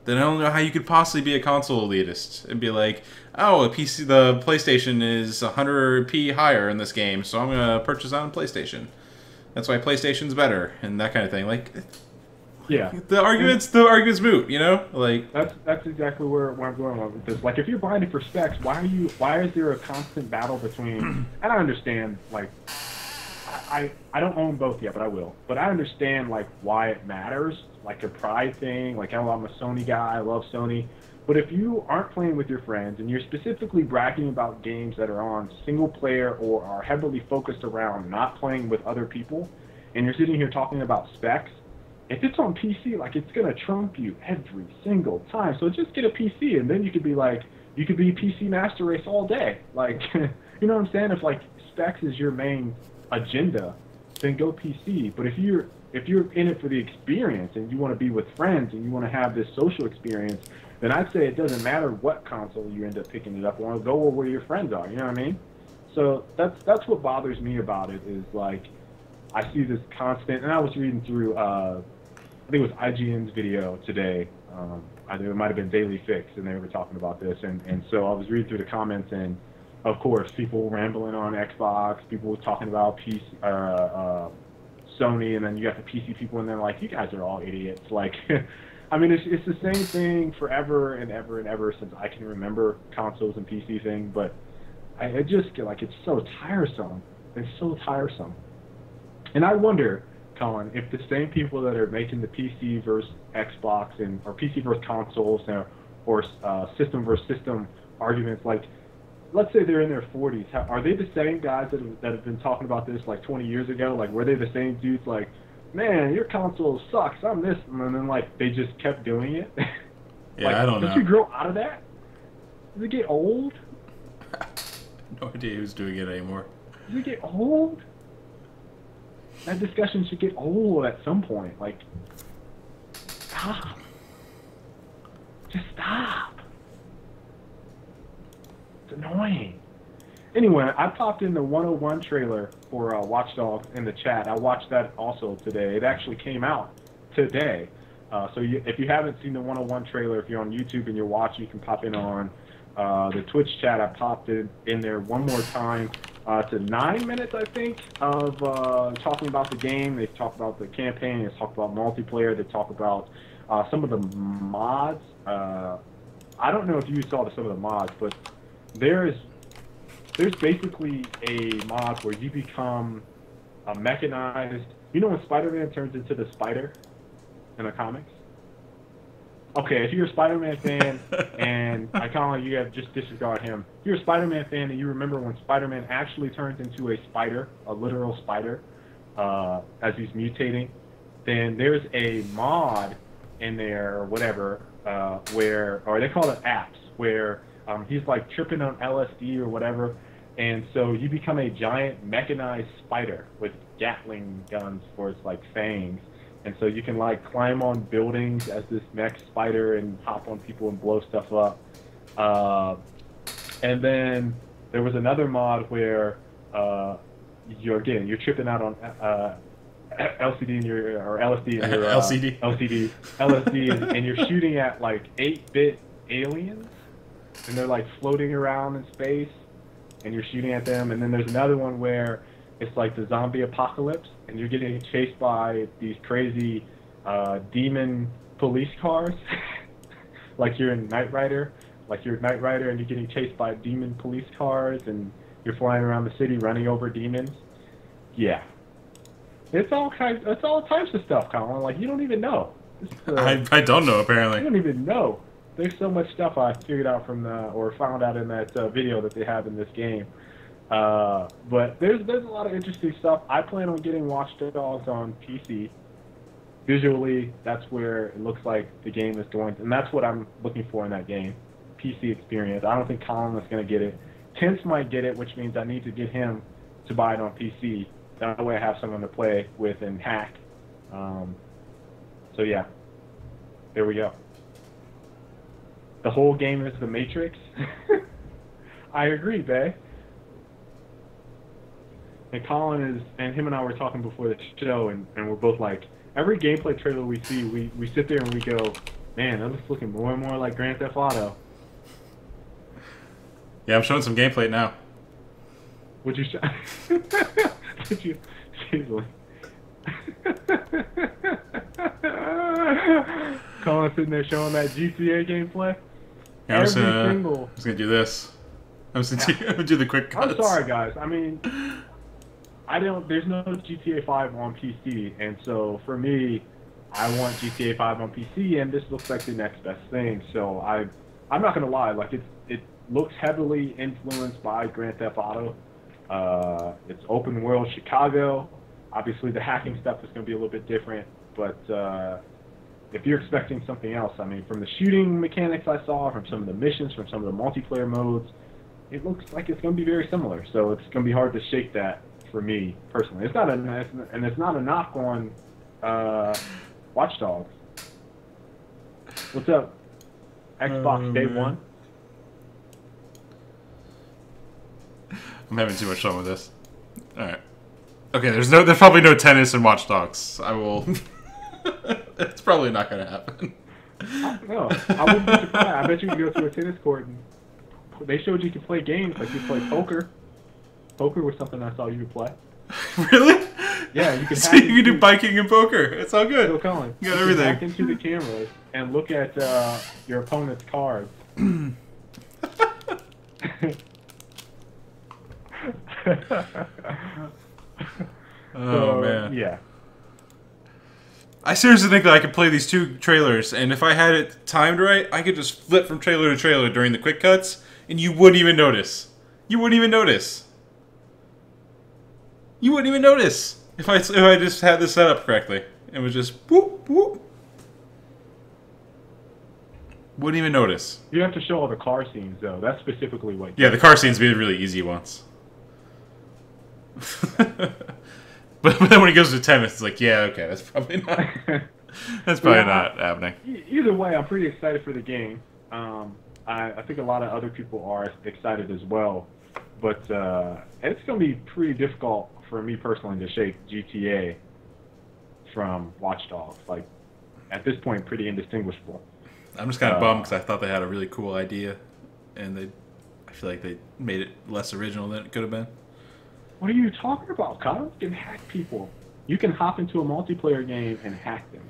then I don't know how you could possibly be a console elitist and be like, oh, the PlayStation is 100p higher in this game, so I'm gonna purchase on PlayStation. That's why PlayStation's better and that kind of thing. Like, the argument's moot, you know? Like that's exactly where I'm going with this. Like, if you're buying it for specs, why is there a constant battle between? And I understand, like, I don't own both yet, but I will. But I understand like why it matters, like a pride thing. Like, I'm a Sony guy, I love Sony. But if you aren't playing with your friends and you're specifically bragging about games that are on single player or are heavily focused around not playing with other people, and you're sitting here talking about specs, if it's on PC, like, it's gonna trump you every single time. So just get a PC, and then you could be PC Master Race all day. Like, you know what I'm saying? If like specs is your main agenda, then go PC. But if you're in it for the experience and you want to be with friends and you want to have this social experience, then I'd say it doesn't matter what console you end up picking it up on. Go where your friends are. You know what I mean? So that's what bothers me about it, is like I see this constant. And I was reading through I think it was IGN's video today. I think it might have been Daily Fix, and they were talking about this. And so I was reading through the comments, and of course, people rambling on Xbox, people talking about PC, Sony, and then you got the PC people, and they're like, you guys are all idiots. Like, I mean, it's the same thing forever and ever and ever since I can remember, consoles and PC thing, but I just get like, it's so tiresome. It's so tiresome. And I wonder, Colin, if the same people that are making the PC versus Xbox or PC versus consoles or system versus system arguments, like, let's say they're in their 40s, are they the same guys that have been talking about this like 20 years ago? Like, were they the same dudes like, man, your console sucks, I'm this, and then like they just kept doing it? Yeah, like, I don't know. Don't you grow out of that? Does it get old? No idea who's doing it anymore. Does it get old? That discussion should get old at some point. Like, stop. Just stop. It's annoying. Anyway, I popped in the 101 trailer for Watch Dogs in the chat. I watched that also today. It actually came out today. So if you haven't seen the 101 trailer, if you're on YouTube and you're watching, you can pop in on the Twitch chat. I popped it in there one more time. To 9 minutes, I think, of talking about the game. They talk about the campaign. They talk about multiplayer. They talk about some of the mods. I don't know if you saw some of the mods, but there's basically a mod where you become a mechanized. You know when Spider-Man turns into the spider in the comics? Okay, if you're a Spider-Man fan, and I kind of you have just disregard him. If you're a Spider-Man fan and you remember when Spider-Man actually turns into a spider, a literal spider, as he's mutating, then there's a mod in there or whatever, or they call it apps, where he's like tripping on LSD or whatever, and so you become a giant mechanized spider with Gatling guns for its like fangs. And so you can like climb on buildings as this mech spider and hop on people and blow stuff up. And then there was another mod where you're tripping out on LCD in your or LSD in your LSD, and you're shooting at like 8-bit aliens, and they're like floating around in space, and you're shooting at them. And then there's another one where it's like the zombie apocalypse, and you're getting chased by these crazy demon police cars, like you're in Knight Rider, and you're getting chased by demon police cars, and you're flying around the city running over demons. Yeah, It's all kinds. It's all types of stuff, Colin. Like you don't even know. I don't know You apparently. don't even know. There's so much stuff I figured out from or found out in that video that they have in this game. But there's a lot of interesting stuff. I plan on getting Watch Dogs on PC. Visually, that's where it looks like the game is going, and that's what I'm looking for in that game. PC experience. I don't think Colin is going to get it. Tense might get it, which means I need to get him to buy it on PC. That way I have someone to play with and hack. So yeah, there we go. The whole game is the Matrix. I agree, bae. And Colin and him and I were talking before the show, and we're both like, every gameplay trailer we see, we sit there and we go, man, that looks looking more and more like Grand Theft Auto. Yeah, I'm showing some gameplay now. Would you show? Would you? Seriously. Colin sitting there showing that GTA gameplay. Yeah, I'm just gonna do this. I'm just gonna do the quick cuts. I'm sorry, guys. I mean, there's no GTA 5 on PC, and so for me, I want GTA 5 on PC, and this looks like the next best thing. So I'm not gonna lie, like it looks heavily influenced by Grand Theft Auto. It's open world Chicago. Obviously, the hacking stuff is gonna be a little bit different, but if you're expecting something else, I mean, from the shooting mechanics I saw, from some of the missions, from some of the multiplayer modes, it looks like it's going to be very similar. So it's going to be hard to shake that for me personally. It's not a knock on Watch Dogs. What's up, Xbox Day One? I'm having too much fun with this. All right. Okay, there's probably no tennis in Watch Dogs. I will. It's probably not going to happen. No, I wouldn't be surprised. I bet you can go to a tennis court and they showed you could play games, like you play poker. Poker was something I saw you could play. Really? Yeah, you could. So you can do biking and poker. It's all good. So Colin, you got everything. Back into the cameras and look at your opponent's cards. Oh man. Yeah. I seriously think that I could play these two trailers, and if I had it timed right, I could just flip from trailer to trailer during the quick cuts, and you wouldn't even notice. You wouldn't even notice. You wouldn't even notice if I just had this set up correctly. It was just whoop whoop. Wouldn't even notice. You have to show all the car scenes though. That's specifically what. Yeah, the car scenes be the really easy ones. But then when he goes to tennis, it's like, yeah, okay, that's probably not. That's probably not happening. Either way, I'm pretty excited for the game. I think a lot of other people are excited as well, but it's going to be pretty difficult for me personally to shake GTA from Watch Dogs. Like at this point, pretty indistinguishable. I'm just kind of bummed because I thought they had a really cool idea, and I feel like they made it less original than it could have been. What are you talking about, Kyle? You can hack people. You can hop into a multiplayer game and hack them.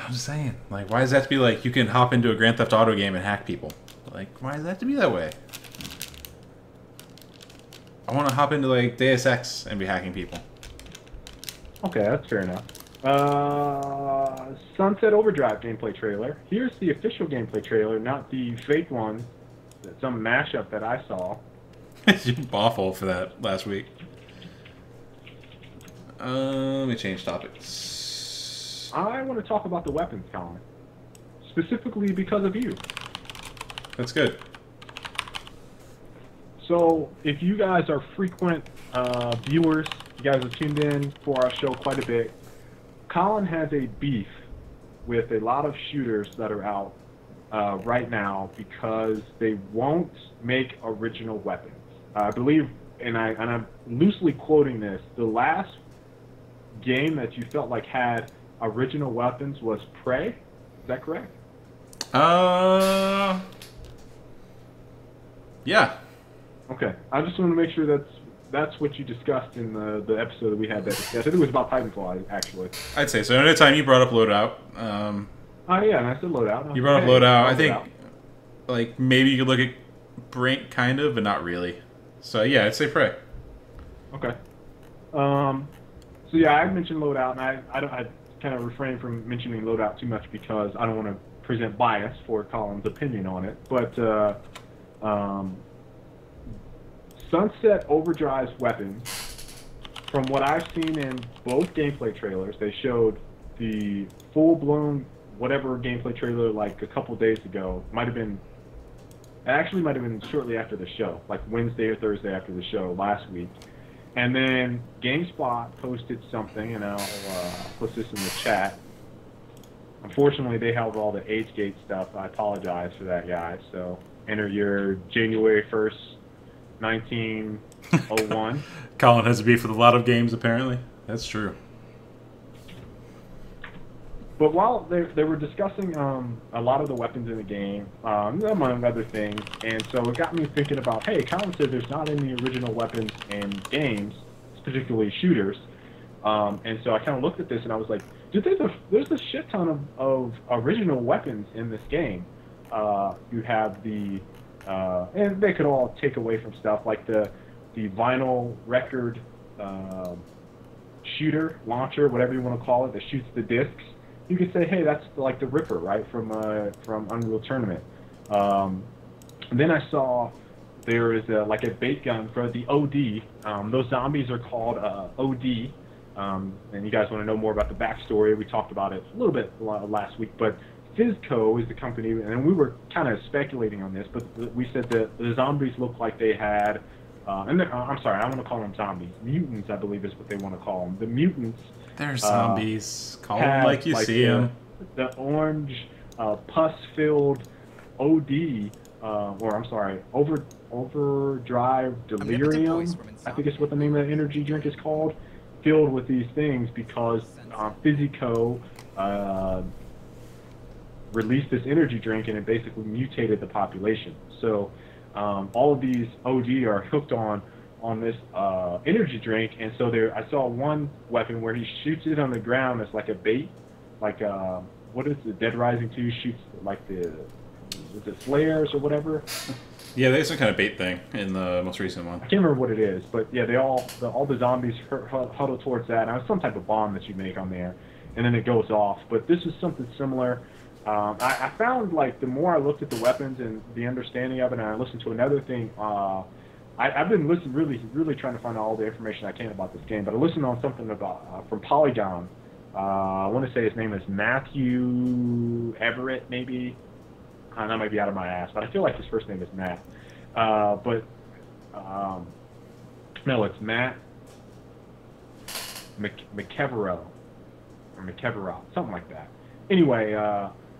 I'm just saying, like, why does that have to be like you can hop into a Grand Theft Auto game and hack people? Like, why does that have to be that way? I want to hop into like Deus Ex and be hacking people. Okay, that's fair enough. Sunset Overdrive gameplay trailer. Here's the official gameplay trailer, not the fake one. Some mashup that I saw. You're awful for that last week. Let me change topics. I want to talk about the weapons, Colin. Specifically because of you. That's good. So, if you guys are frequent viewers, you guys have tuned in for our show quite a bit, Colin has a beef with a lot of shooters that are out right now because they won't make original weapons. I believe, and I'm loosely quoting this, the last game that you felt like had original weapons was Prey. Is that correct? Yeah. Okay. I just want to make sure that's what you discussed in the episode that we had that discussed. I think it was about Titanfall, actually. I'd say so. Anytime you brought up loadout. Oh yeah, and I said loadout. You brought up loadout. I think, like, maybe you could look at Brink, kind of, but not really. So yeah, I'd say Prey. Okay. So yeah, I mentioned loadout, and I kind of refrain from mentioning loadout too much because I don't want to present bias for Colin's opinion on it. But um, Sunset Overdrive's weapons, from what I've seen in both gameplay trailers, they showed the full-blown whatever gameplay trailer like a couple days ago. Actually might have been shortly after the show, like Wednesday or Thursday after the show last week. And then GameSpot posted something, and I'll put this in the chat. Unfortunately, they held all the age gate stuff. I apologize for that, guys. So enter your January 1st, 1901. Colin has a beef with a lot of games, apparently. That's true. But while they were discussing a lot of the weapons in the game, among other things, and so it got me thinking about, hey, Colin said there's not any original weapons in games, particularly shooters, and so I kind of looked at this and I was like, there's a shit ton of original weapons in this game. You have the, and they could all take away from stuff like the vinyl record shooter, launcher, whatever you want to call it, that shoots the discs. You could say, hey, that's like the Ripper, right, from Unreal Tournament. And then I saw there is like a bait gun for the OD. Those zombies are called OD. And you guys want to know more about the backstory, we talked about it a little bit last week. But Fizco is the company, and we were kind of speculating on this, but we said that the zombies look like they had, I'm sorry, I want to call them zombies. Mutants, I believe, is what they want to call them. The mutants. They're zombies. Call them like you see them. The orange, pus-filled OD, or I'm sorry, Overdrive Delirium, I think is what the name of the energy drink is called, filled with these things because Physico released this energy drink and it basically mutated the population. So all of these OD are hooked on this energy drink, and so I saw one weapon where he shoots it on the ground as like a bait, like what is the Dead Rising 2 shoots like the flares or whatever. Yeah, there's some kind of bait thing in the most recent one. I can't remember what it is, but yeah, all the zombies huddle towards that, and it's some type of bomb that you make on there, and then it goes off. But this is something similar. I found like the more I looked at the weapons and the understanding of it, and I listened to another thing. I've been listening, really trying to find out all the information I can about this game, but I listened on something about from Polygon. I want to say his name is Matthew Everett, maybe. That might be out of my ass, but I feel like his first name is Matt. No, it's Matt McKeverell, or McKeverell, something like that. Anyway,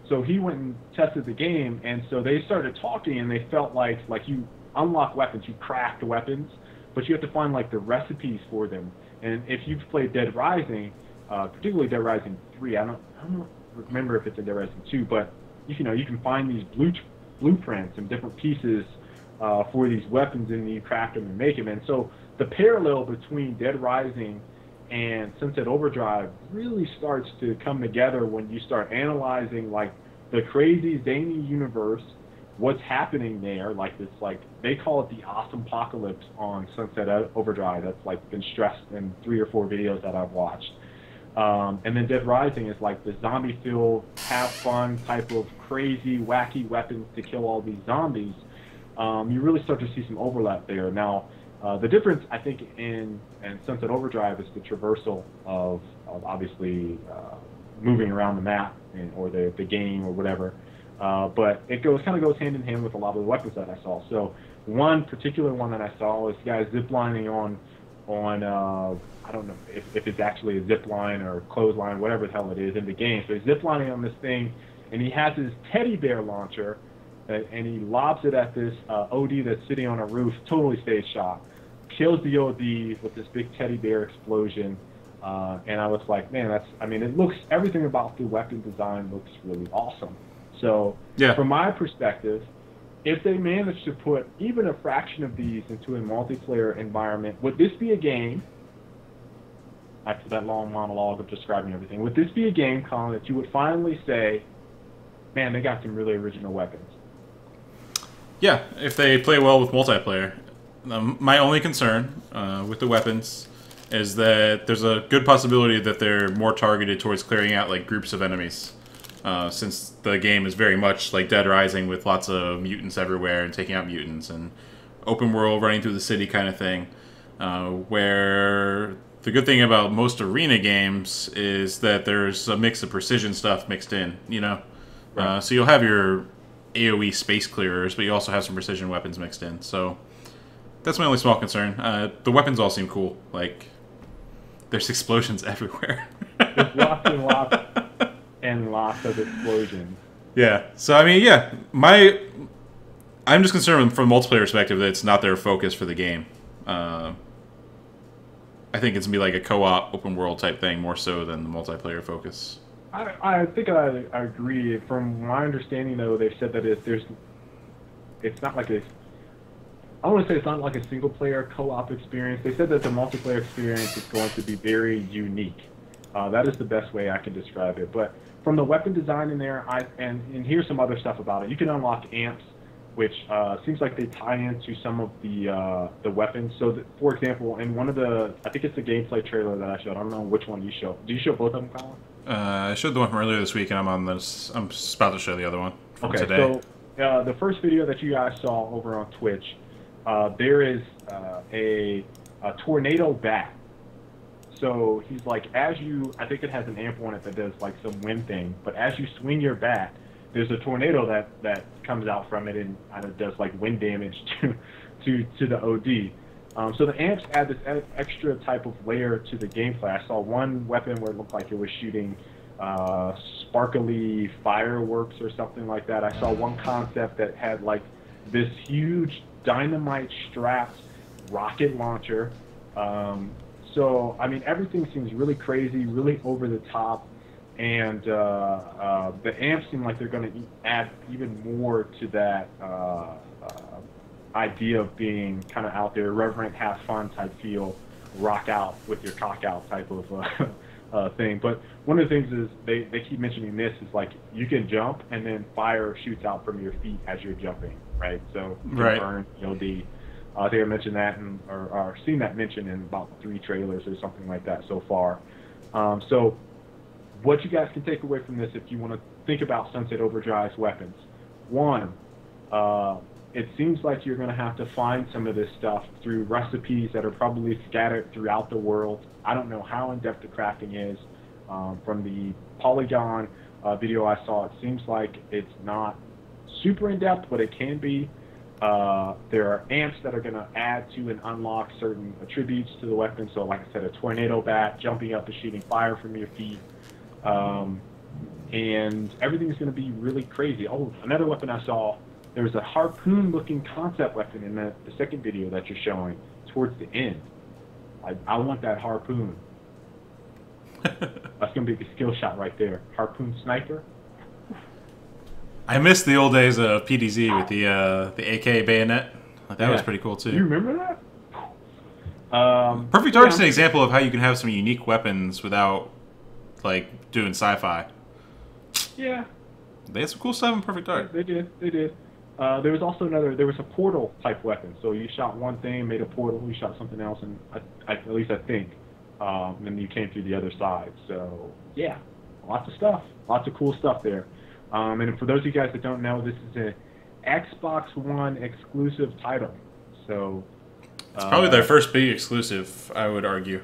so he went and tested the game, and so they started talking, and they felt like you unlock weapons, you craft weapons, but you have to find like the recipes for them. And if you've played Dead Rising, particularly Dead Rising 3, I don't remember if it's in Dead Rising 2, but you can find these blueprints and different pieces for these weapons, and you craft them and make them. And so the parallel between Dead Rising and Sunset Overdrive really starts to come together when you start analyzing like the crazy zany universe, what's happening there, like this, like they call it the awesome apocalypse on Sunset Overdrive. That's like been stressed in 3 or 4 videos that I've watched. And then Dead Rising is like the zombie-filled, have fun type of crazy, wacky weapons to kill all these zombies. You really start to see some overlap there. Now, the difference, I think, in Sunset Overdrive is the traversal of obviously moving around the map or the game or whatever. But it kind of goes hand in hand with a lot of the weapons that I saw. So one particular one that I saw was guys ziplining on I don't know if it's actually a zip line or clothesline, whatever the hell it is in the game. So he's ziplining on this thing, and he has his teddy bear launcher, and he lobs it at this OD that's sitting on a roof, totally stage shot. Kills the OD with this big teddy bear explosion. And I was like, man, everything about the weapon design looks really awesome. So yeah. From my perspective, if they manage to put even a fraction of these into a multiplayer environment, would this be a game, after that long monologue of describing everything, would this be a game, Colin, that you would finally say, man, they got some really original weapons? Yeah, if they play well with multiplayer. My only concern with the weapons is that there's a good possibility that they're more targeted towards clearing out like groups of enemies, since the game is very much like Dead Rising with lots of mutants everywhere and taking out mutants and open world running through the city kind of thing. Where the good thing about most arena games is that there's a mix of precision stuff mixed in, you know? Right. So you'll have your AoE space clearers, but you also have some precision weapons mixed in. So that's my only small concern. The weapons all seem cool. Like, there's explosions everywhere. There's lots and lots and lots of explosions. Yeah. So, I mean, yeah. I'm just concerned from a multiplayer perspective that it's not their focus for the game. I think it's going to be like a co-op, open world type thing more so than the multiplayer focus. I think I agree. From my understanding, though, they've said that it's not like a... I want to say it's not like a single-player co-op experience. They said that the multiplayer experience is going to be very unique. That is the best way I can describe it. But from the weapon design in there, and here's some other stuff about it. You can unlock amps, which seems like they tie into some of the weapons. So, for example, in one of the... I think it's the gameplay trailer that I showed. I don't know which one you showed. Do you show both of them, Colin? I showed the one from earlier this week, and I'm just about to show the other one from today. So the first video that you guys saw over on Twitch, there is a tornado bat. So he's like, I think it has an amp on it that does like some wind thing, but as you swing your bat, there's a tornado that comes out from it and it does like wind damage to the OD. So the amps add this extra type of layer to the gameplay. I saw one weapon where it looked like it was shooting sparkly fireworks or something like that. I saw one concept that had like this huge dynamite strapped rocket launcher. So, I mean, everything seems really crazy, really over the top. And the amps seem like they're going to add even more to that idea of being kind of out there, irreverent, have fun type feel, rock out with your cock out type of thing. But one of the things is they keep mentioning this is like you can jump and then fire shoots out from your feet as you're jumping, right? So you can burn EOD. I think I mentioned that or seen that mentioned in about 3 trailers or something like that so far. So what you guys can take away from this if you want to think about Sunset Overdrive's weapons. One, it seems like you're going to have to find some of this stuff through recipes that are probably scattered throughout the world. I don't know how in-depth the crafting is. From the Polygon video I saw, it seems like it's not super in-depth, but it can be. There are amps that are going to add to and unlock certain attributes to the weapon. So like I said, a tornado bat, jumping up and shooting fire from your feet. And everything's going to be really crazy. Oh, another weapon I saw, there was a harpoon-looking concept weapon in the second video that you're showing towards the end. I want that harpoon. That's going to be a skill shot right there. Harpoon sniper. I miss the old days of PDZ with the AK bayonet. That was pretty cool too. You remember that? Perfect Dark's an example of how you can have some unique weapons without like doing sci-fi. Yeah. They had some cool stuff in Perfect Dark. They did. There was also there was a portal type weapon. So you shot one thing, made a portal, you shot something else, and at least I think, and you came through the other side. So yeah, lots of stuff, lots of cool stuff there. And for those of you guys that don't know, this is an Xbox One exclusive title. So it's probably their first big exclusive, I would argue.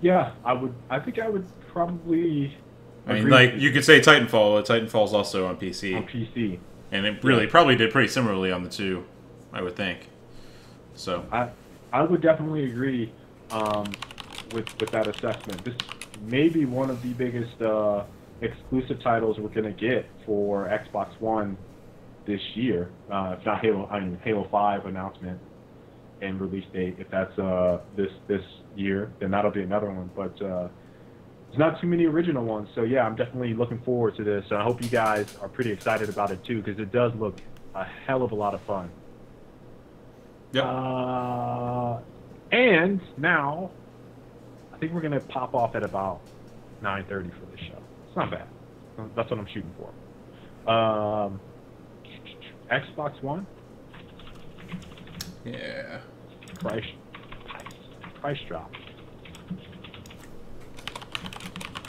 Yeah, I think I would probably. I mean, like you could say Titanfall. Titanfall's also on PC. On PC. And it really probably did pretty similarly on the 2, I would think. So I would definitely agree with that assessment. This may be one of the biggest exclusive titles we're going to get for Xbox One this year. If not Halo 5 announcement and release date. If that's this year, then that'll be another one. But there's not too many original ones, so yeah, I'm definitely looking forward to this. And I hope you guys are pretty excited about it too, because it does look a hell of a lot of fun. Yep. And now, I think we're gonna pop off at about 9:30 for this show. It's not bad. That's what I'm shooting for. Xbox One. Yeah. Price price drop.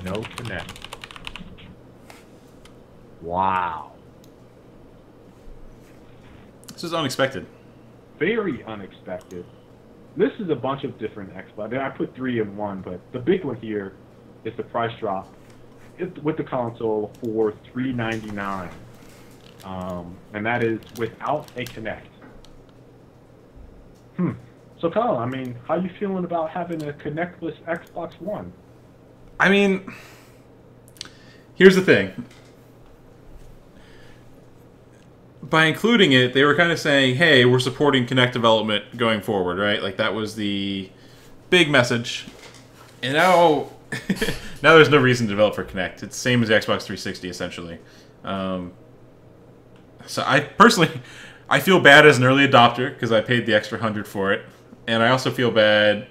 No Kinect. Wow. This is unexpected. Very unexpected. This is a bunch of different Xbox. I put 3 in one, but the big one here is the price drop with the console for $399, and that is without a Kinect. So, Kyle, I mean, how you feeling about having a Kinectless Xbox One? I mean, here's the thing. By including it, they were kind of saying, hey, we're supporting Kinect development going forward, right? Like, that was the big message. And now, now there's no reason to develop for Kinect. It's the same as the Xbox 360, essentially. So I personally, I feel bad as an early adopter because I paid the extra $100 for it. And I also feel bad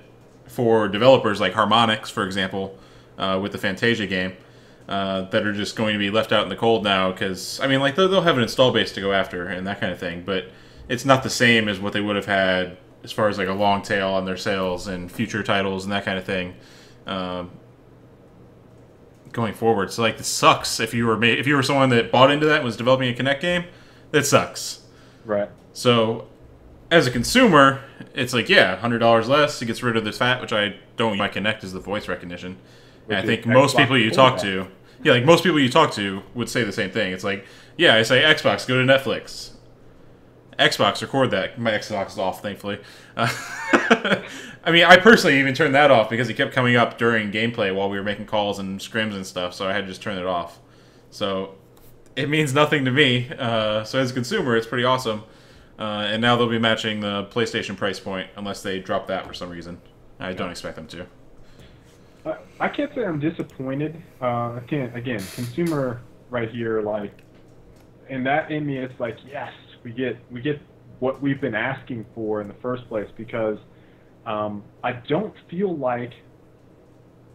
for developers like Harmonix, for example, with the Fantasia game. That are just going to be left out in the cold now because, I mean, like, they'll have an install base to go after and that kind of thing, but it's not the same as what they would have had as far as, like, a long tail on their sales and future titles and that kind of thing going forward. So, like, this sucks if you were someone that bought into that and was developing a Kinect game. That sucks. Right. So, as a consumer, it's like, yeah, $100 less. It gets rid of this fat, which I don't use my Kinect is the voice recognition. And I think most people you talk to, yeah, like most people you talk to would say the same thing. It's like, yeah, I say Xbox, go to Netflix. Xbox, record that. My Xbox is off, thankfully. I mean, I personally even turned that off because it kept coming up during gameplay while we were making calls and scrims and stuff, so I had to just turn it off. So it means nothing to me. So as a consumer, it's pretty awesome. And now they'll be matching the PlayStation price point unless they drop that for some reason. I don't expect them to. I can't say I'm disappointed. I can't, again, consumer right here, like, and that in me, it's like, yes, we get what we've been asking for in the first place because I don't feel like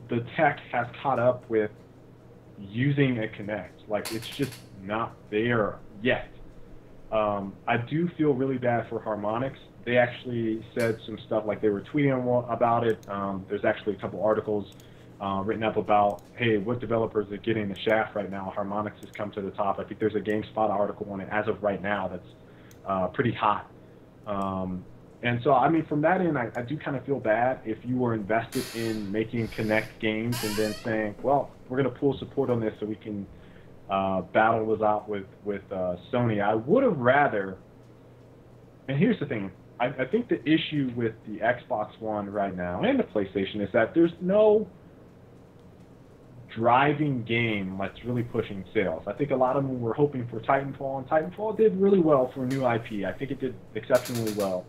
the tech has caught up with using a Kinect. Like, it's just not there yet. I do feel really bad for Harmonix. They actually said some stuff, like they were tweeting about it. There's actually a couple articles written up about, hey, what developers are getting the shaft right now. Harmonix has come to the top. I think there's a GameSpot article on it as of right now that's pretty hot. And so, I mean, from that end, I do kind of feel bad if you were invested in making Kinect games and then saying, well, we're going to pull support on this so we can battle this out with Sony. I would have rather, and here's the thing, I think the issue with the Xbox One right now and the PlayStation is that there's no driving game that's really pushing sales. I think a lot of them were hoping for Titanfall, and Titanfall did really well for a new IP. I think it did exceptionally well.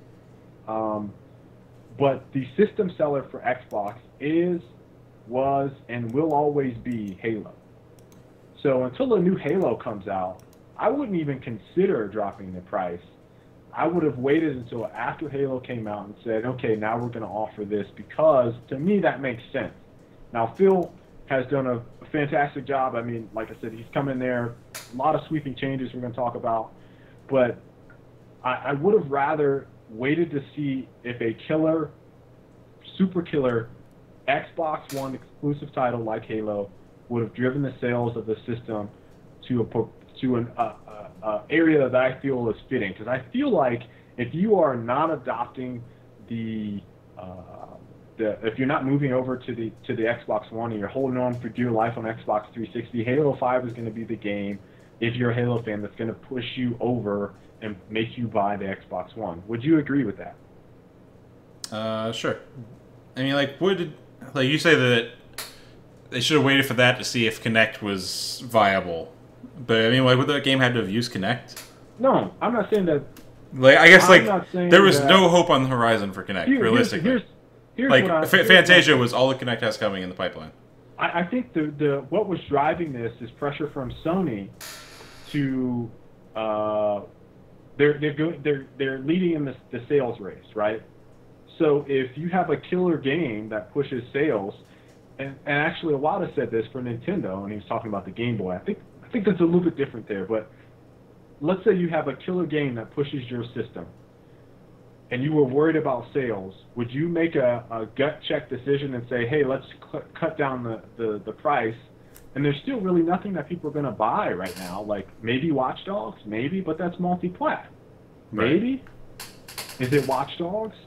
But the system seller for Xbox was, and will always be Halo. So until a new Halo comes out, I wouldn't even consider dropping the price. I would have waited until after Halo came out and said, okay, now we're going to offer this, because to me that makes sense. Now, Phil has done a fantastic job. I mean, like I said, he's come in there, a lot of sweeping changes we're going to talk about, but I would have rather waited to see if a killer, super killer Xbox One exclusive title like Halo would have driven the sales of the system to an area that I feel is fitting. Because I feel like if you are not adopting if you're not moving over to the Xbox One and you're holding on for dear life on Xbox 360, Halo 5 is going to be the game, if you're a Halo fan, that's going to push you over and make you buy the Xbox One. Would you agree with that? Sure. I mean, like you say that they should have waited for that to see if Kinect was viable. But I mean, like, would that game have to have used Kinect? No, I'm not saying that. Like, I guess, like, there was that, no hope on the horizon for Kinect, realistically. Here's like, what Fantasia was all the Kinect has coming in the pipeline. I think what was driving this is pressure from Sony to they're leading in the sales race, right? So if you have a killer game that pushes sales, and actually Iwata said this for Nintendo, and he was talking about the Game Boy. I think that's a little bit different there, but let's say you have a killer game that pushes your system, and you were worried about sales, would you make a gut check decision and say, hey, let's cut down the price? And there's still really nothing that people are going to buy right now. Like, maybe Watch Dogs, maybe, but that's multi-plat. Maybe? Is it Watch Dogs?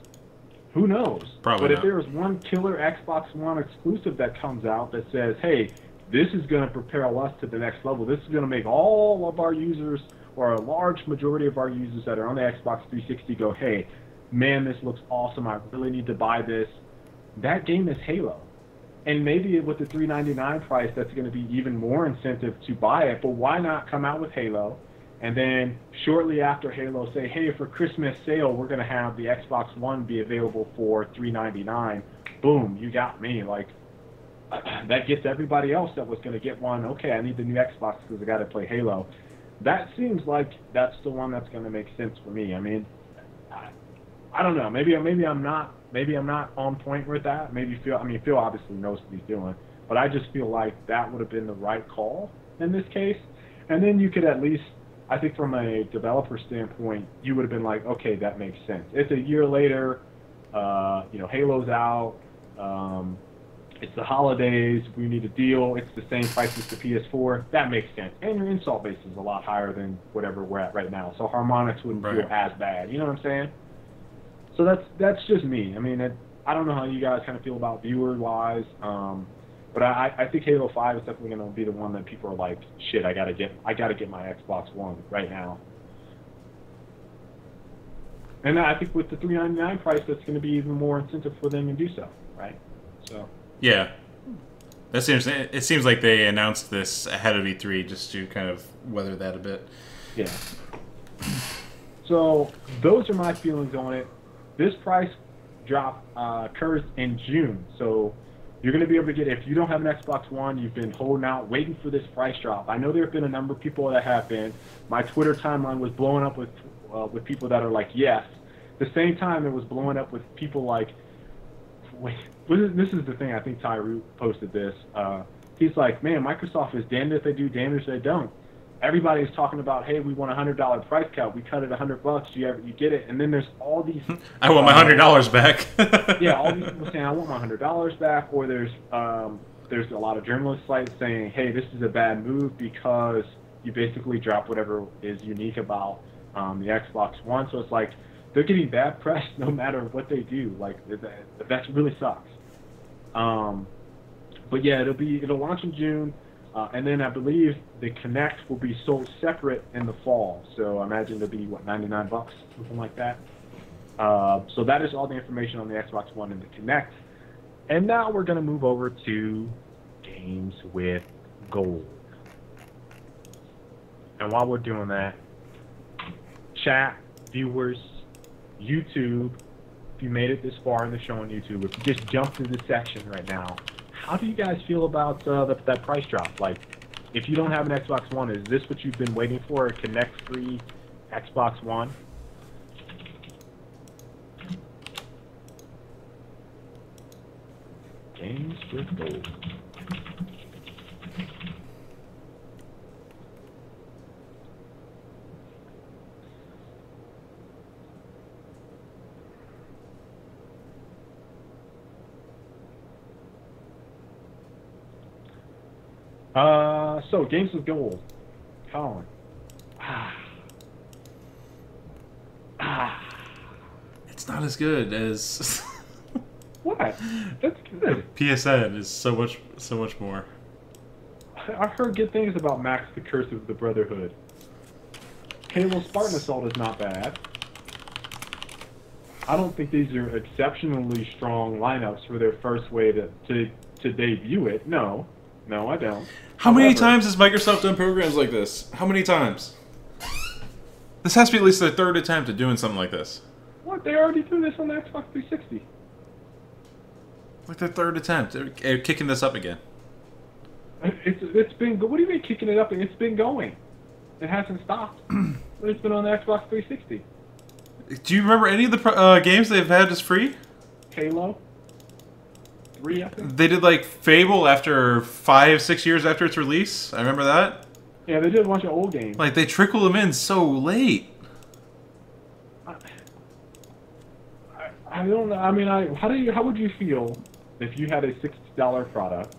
Who knows? Probably But if not. there is one killer Xbox One exclusive that comes out that says, hey, this is going to propel us to the next level. This is going to make all of our users, or a large majority of our users that are on the Xbox 360 go, hey, man, this looks awesome. I really need to buy this. That game is Halo. And maybe with the $399 price, that's going to be even more incentive to buy it. But why not come out with Halo, and then shortly after Halo say, hey, for Christmas sale, we're going to have the Xbox One be available for $399. Boom, you got me. Like, that gets everybody else that was going to get one. Okay, I need the new Xbox because I got to play Halo. That seems like that's the one that's going to make sense for me. I mean, I don't know. Maybe I'm not on point with that. Maybe Phil obviously knows what he's doing, but I just feel like that would have been the right call in this case. And then you could at least, I think from a developer standpoint, you would have been like, okay, that makes sense. It's a year later, Halo's out. It's the holidays. We need a deal. It's the same price as the PS4. That makes sense. And your install base is a lot higher than whatever we're at right now. So harmonics wouldn't feel as bad. You know what I'm saying? So that's just me. I mean, I don't know how you guys kind of feel about viewer-wise, but I think Halo 5 is definitely going to be the one that people are like, shit, I gotta get my Xbox One right now. And I think with the $399 price, that's going to be even more incentive for them to do so, right? So. Yeah. It seems like they announced this ahead of E3 just to kind of weather that a bit. Yeah. So those are my feelings on it. This price drop occurs in June, so you're going to be able to get it. If you don't have an Xbox One, you've been holding out, waiting for this price drop. I know there have been a number of people that have been. My Twitter timeline was blowing up with people that are like, yes. At the same time, it was blowing up with people like, wait, this is the thing. I think Tyree posted this. He's like, man, Microsoft is damned if they do, damned if they don't. Everybody's talking about, hey, we want a $100 price cut. We cut it $100. You get it? And then there's all these. I want my $100 back. Yeah, all these people saying, I want my $100 back. Or there's a lot of journalist sites saying, hey, this is a bad move because you basically drop whatever is unique about the Xbox One. So it's like they're getting bad press no matter what they do. Like that really sucks. But yeah, it'll launch in June. And then I believe the Kinect will be sold separate in the fall. So I imagine it'll be, $99, something like that. So that is all the information on the Xbox One and the Kinect. And now we're going to move over to games with gold. And while we're doing that, chat, viewers, YouTube, if you made it this far in the show on YouTube, if you just jump to this section right now, how do you guys feel about that price drop? Like, if you don't have an Xbox One, is this what you've been waiting for, a Kinect-free Xbox One? Games with gold. So games with gold. Colin. It's not as good as What? That's good. PSN is so much more. I heard good things about Max the Curse of the Brotherhood. Halo Spartan Assault is not bad. I don't think these are exceptionally strong lineups for their first way to debut it. No, I don't. How many times has Microsoft done programs like this? How many times? This has to be at least their third attempt at doing something like this. What? They already do this on the Xbox 360. Like their third attempt at kicking this up again. It's been. What do you mean kicking it up? It's been going. It hasn't stopped. But it's been on the Xbox 360. Do you remember any of the games they've had as free? Halo 3, I think. They did like Fable after 5-6 years after its release. I remember that. Yeah, they did a bunch of old games. Like they trickle them in so late. I don't know. I mean, how would you feel if you had a $60 product,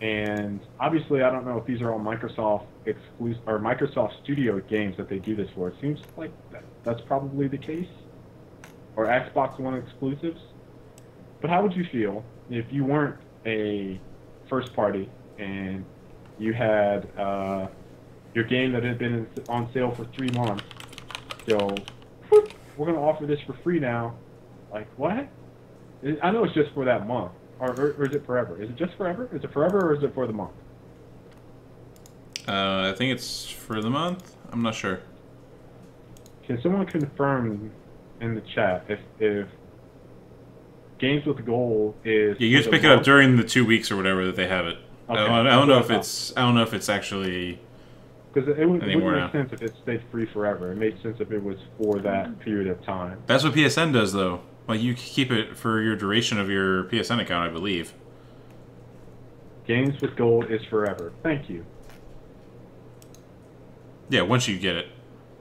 and obviously I don't know if these are all Microsoft exclusive or Microsoft Studio games that they do this for. It seems like that's probably the case, or Xbox One exclusives. But how would you feel if you weren't a first party and you had your game that had been on sale for 3 months? So we're going to offer this for free now. Like, what? I know it's just for that month. Or is it forever? Is it just forever? Is it forever or is it for the month? I think it's for the month. I'm not sure. Can someone confirm in the chat if Games with Gold is... Yeah, you just pick it up during the 2 weeks or whatever that they have it. Okay. I don't know if it's actually... Because it wouldn't make sense if it stayed free forever. It made sense if it was for that period of time. That's what PSN does, though. Like, you keep it for your duration of your PSN account, I believe. Games with Gold is forever. Thank you. Yeah, once you get it.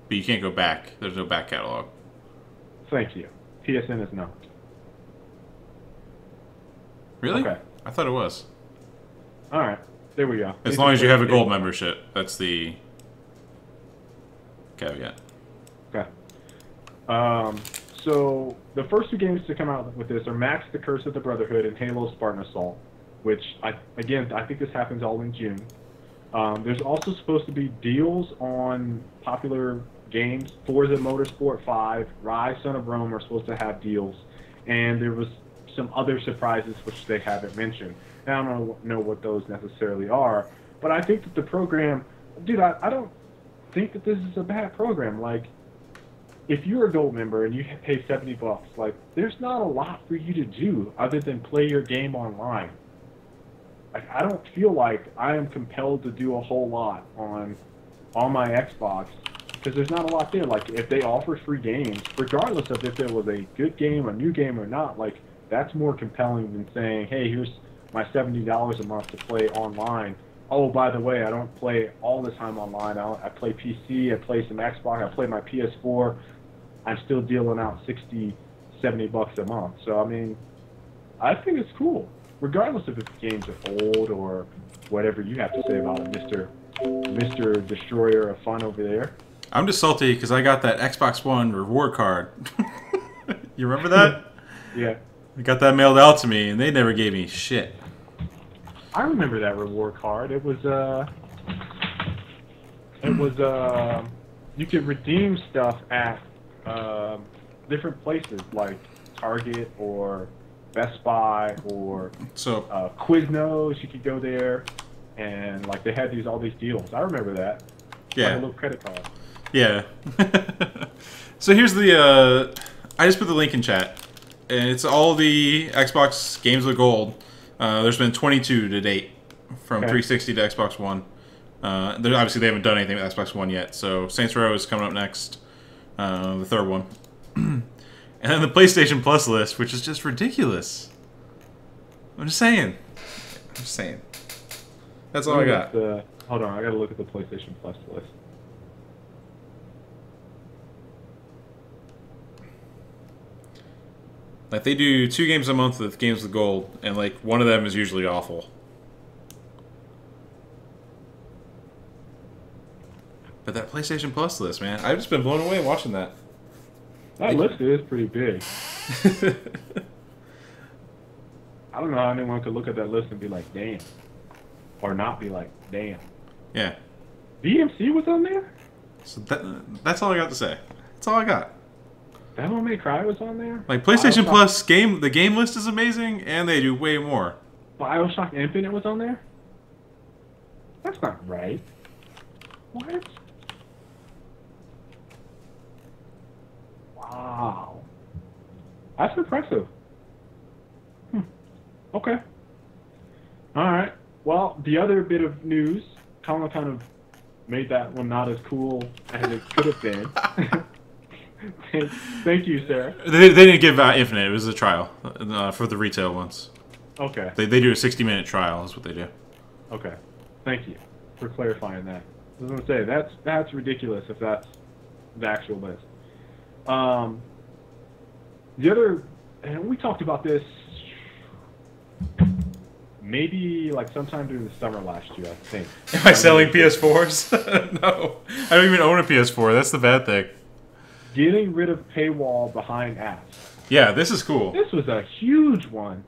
But you can't go back. There's no back catalog. Thank you. PSN is not. Really? Okay. I thought it was. Alright. There we go. As long as you have a gold membership. That's the caveat. Okay. So the first 2 games to come out with this are Max: The Curse of the Brotherhood and Halo: Spartan Assault, which I think this happens all in June. There's also supposed to be deals on popular games. Forza Motorsport 5, Rise: Son of Rome are supposed to have deals, and there was some other surprises which they haven't mentioned. Now, I don't know what those necessarily are, but I think that the program, dude, I don't think that this is a bad program. Like, if you're a gold member and you pay $70, like, there's not a lot for you to do other than play your game online. Like, I don't feel like I am compelled to do a whole lot on my Xbox because there's not a lot there. Like, if they offer free games, regardless of if it was a good game, a new game or not, like, that's more compelling than saying, hey, here's my $70 a month to play online. Oh, by the way, I don't play all the time online. I play PC, I play some Xbox, I play my PS4. I'm still dealing out $60-$70 a month. So, I mean, I think it's cool, regardless if the games are old or whatever you have to say about it, Mr. Destroyer of Fun over there. I'm just salty because I got that Xbox One reward card. You remember that? Yeah. I got that mailed out to me, and they never gave me shit. I remember that reward card. It was you could redeem stuff at different places like Target or Best Buy or Quiznos. You could go there, and like they had all these deals. I remember that. Yeah. Like a little credit card. Yeah. So here's the. I just put the link in chat, and it's all the Xbox games with gold. There's been 22 to date, from 360 to Xbox One. Obviously, they haven't done anything with Xbox One yet, so Saints Row is coming up next, the 3rd one. And then the PlayStation Plus list, which is just ridiculous. I'm just saying. That's all I got. Hold on, I gotta look at the PlayStation Plus list. Like, they do 2 games a month with games with gold, and like one of them is usually awful. But that PlayStation Plus list, man, I've just been blown away watching that. That list is pretty big. I don't know how anyone could look at that list and be like, damn. Or not be like, damn. Yeah. DMC was on there? So that's all I got to say. That's all I got. Devil May Cry was on there? Like, PlayStation Plus the game list is amazing, and they do way more. BioShock Infinite was on there? That's not right. What? Wow. That's impressive. Okay. Alright. Well, the other bit of news kind of made that one not as cool as it could have been. Thank you, sir. They didn't give Infinite. It was a trial for the retail ones. Okay. They do a 60-minute trial is what they do. Okay. Thank you for clarifying that. I was going to say, that's ridiculous if that's the actual list. The other, and we talked about this maybe like sometime during the summer last year, I think. Am I selling PS4s? No, I don't even own a PS4. That's the bad thing. Getting rid of paywall behind apps. Yeah, this is cool. This was a huge one.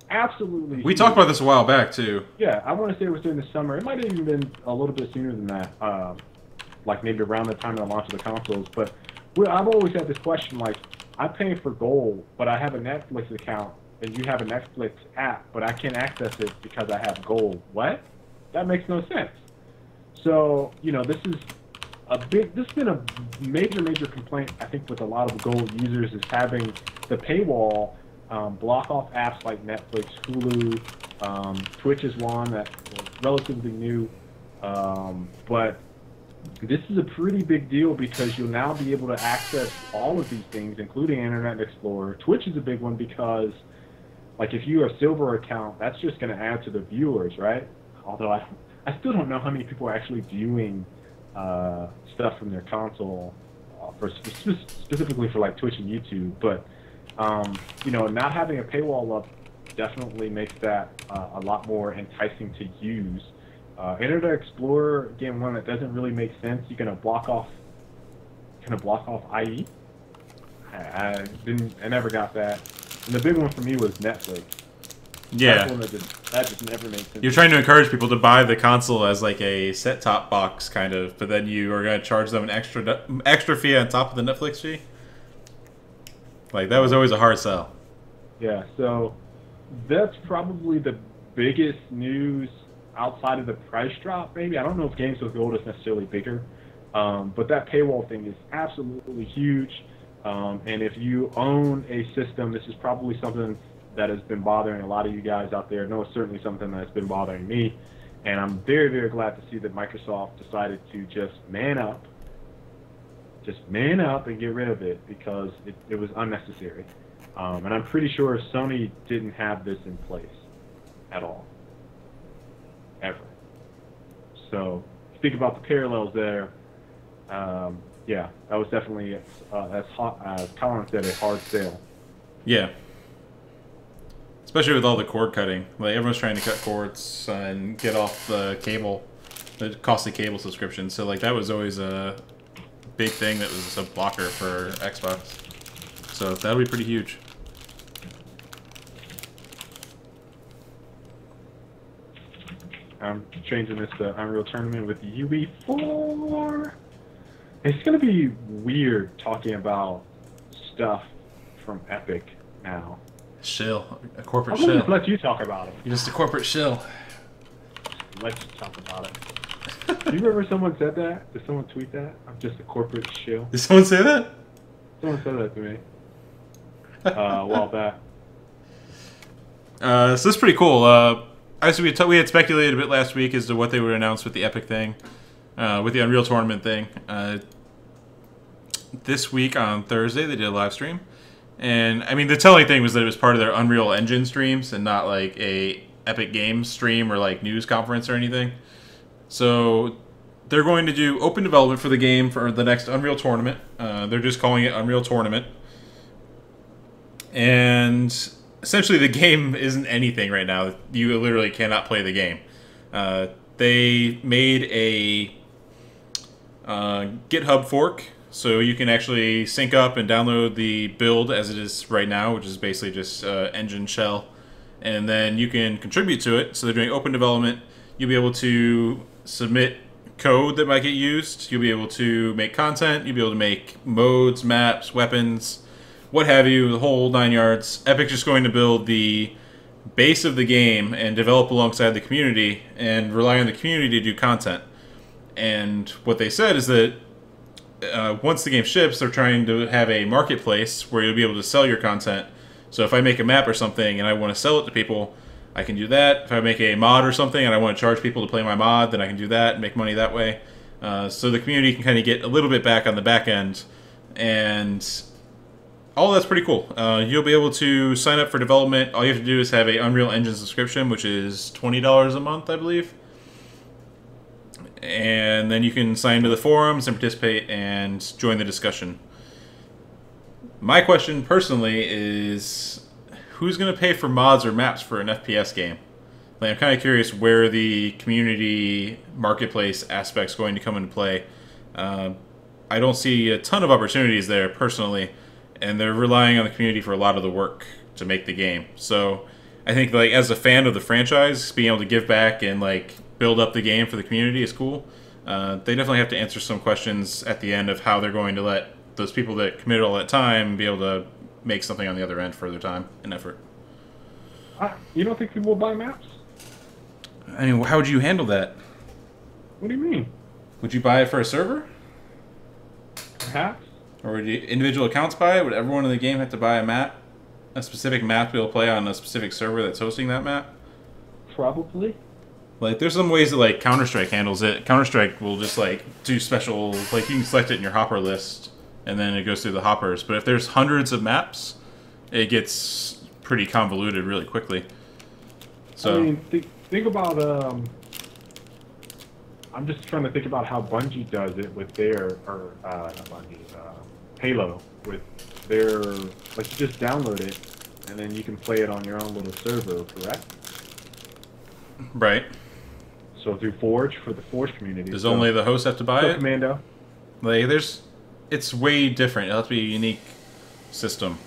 Absolutely. We huge. talked about this a while back too. Yeah, I want to say it was during the summer. It might have even been a little bit sooner than that, like maybe around the time of the launch of the consoles. But I've always had this question, like, I'm paying for Gold, but I have a Netflix account, and you have a Netflix app, but I can't access it because I have Gold. What? That makes no sense. So, you know, this has been a major complaint, I think, with a lot of Gold users, is having the paywall block off apps like Netflix, Hulu, Twitch is one that was relatively new, but this is a pretty big deal because you'll now be able to access all of these things, including Internet Explorer. Twitch is a big one because, like, if you're a silver account, that's just going to add to the viewers, right? Although I still don't know how many people are actually viewing stuff from their console, specifically for like Twitch and YouTube. But you know, not having a paywall up definitely makes that a lot more enticing to use. Internet Explorer, again, one that doesn't really make sense. You're gonna block off IE. I never got that. And the big one for me was Netflix. Yeah. That just never made sense. You're trying to encourage people to buy the console as like a set-top box, kind of, but then you are going to charge them an extra fee on top of the Netflix fee. Like, that was always a hard sell. Yeah, so that's probably the biggest news outside of the price drop, maybe. I don't know if Games with Gold is necessarily bigger, but that paywall thing is absolutely huge. And if you own a system, this is probably something that has been bothering a lot of you guys out there. No, it's certainly something that's been bothering me. And I'm very glad to see that Microsoft decided to just man up and get rid of it, because it was unnecessary. And I'm pretty sure Sony didn't have this in place at all. Ever. So, think about the parallels there. Yeah, that was definitely, as Colin said, a hard sale. Yeah. Especially with all the cord cutting. Like, everyone's trying to cut cords and get off the cable, the costly cable subscription. So, like, that was always a big thing that was a blocker for Xbox. So, that'll be pretty huge. I'm changing this to Unreal Tournament with UE4. It's going to be weird talking about stuff from Epic now. Shill. A corporate I'm going shill. to let you talk about it. You're just a corporate shill. Let's talk about it. Do you remember someone said that? Did someone tweet that? I'm just a corporate shill. Did someone say that? Someone said that to me a while back. So this is pretty cool. Obviously, we had speculated a bit last week as to what they would announce with the Epic thing, with the Unreal Tournament thing. This week on Thursday, they did a live stream. And, I mean, the telling thing was that it was part of their Unreal Engine streams and not like a Epic Games stream or like news conference or anything. So they're going to do open development for the game for the next Unreal Tournament. They're just calling it Unreal Tournament. And essentially the game isn't anything right now. You literally cannot play the game. They made a GitHub fork, so you can actually sync up and download the build as it is right now, which is basically just engine shell. And then you can contribute to it. So they're doing open development. You'll be able to submit code that might get used. You'll be able to make content. You'll be able to make modes, maps, weapons, what have you, the whole 9 yards. Epic's just going to build the base of the game and develop alongside the community and rely on the community to do content. And what they said is that once the game ships, they're trying to have a marketplace where you'll be able to sell your content. So if I make a map or something and I want to sell it to people, I can do that. If I make a mod or something and I want to charge people to play my mod, then I can do that and make money that way. So the community can kind of get a little bit back on the back end. And all that's pretty cool. You'll be able to sign up for development. All you have to do is have a Unreal Engine subscription, which is $20 a month, I believe. And then you can sign into the forums and participate and join the discussion. My question personally is, who's going to pay for mods or maps for an FPS game? Like, I'm kind of curious where the community marketplace aspect's going to come into play. I don't see a ton of opportunities there personally, and they're relying on the community for a lot of the work to make the game. So I think, like, as a fan of the franchise, being able to give back and like build up the game for the community is cool. They definitely have to answer some questions at the end of how they're going to let those people that committed all that time be able to make something on the other end for their time and effort. You don't think people will buy maps? I mean, how would you handle that? What do you mean? Would you buy it for a server? Perhaps. Or would individual accounts buy it? Would everyone in the game have to buy a map? A specific map to be able to play on a specific server that's hosting that map? Probably. Like, there's some ways that, like, Counter-Strike handles it. Counter-Strike will just, like, do special... Like, you can select it in your hopper list, and then it goes through the hoppers. But if there's hundreds of maps, it gets pretty convoluted really quickly. So, I mean, think about... I'm just trying to think about how Bungie does it with their... Or, not Bungie, Halo. With their... Like, you just download it, and then you can play it on your own little server, correct? right. So through Forge, for the Forge community. Does only the host have to buy it? Commando. Like, it's way different. It'll have to be a unique system.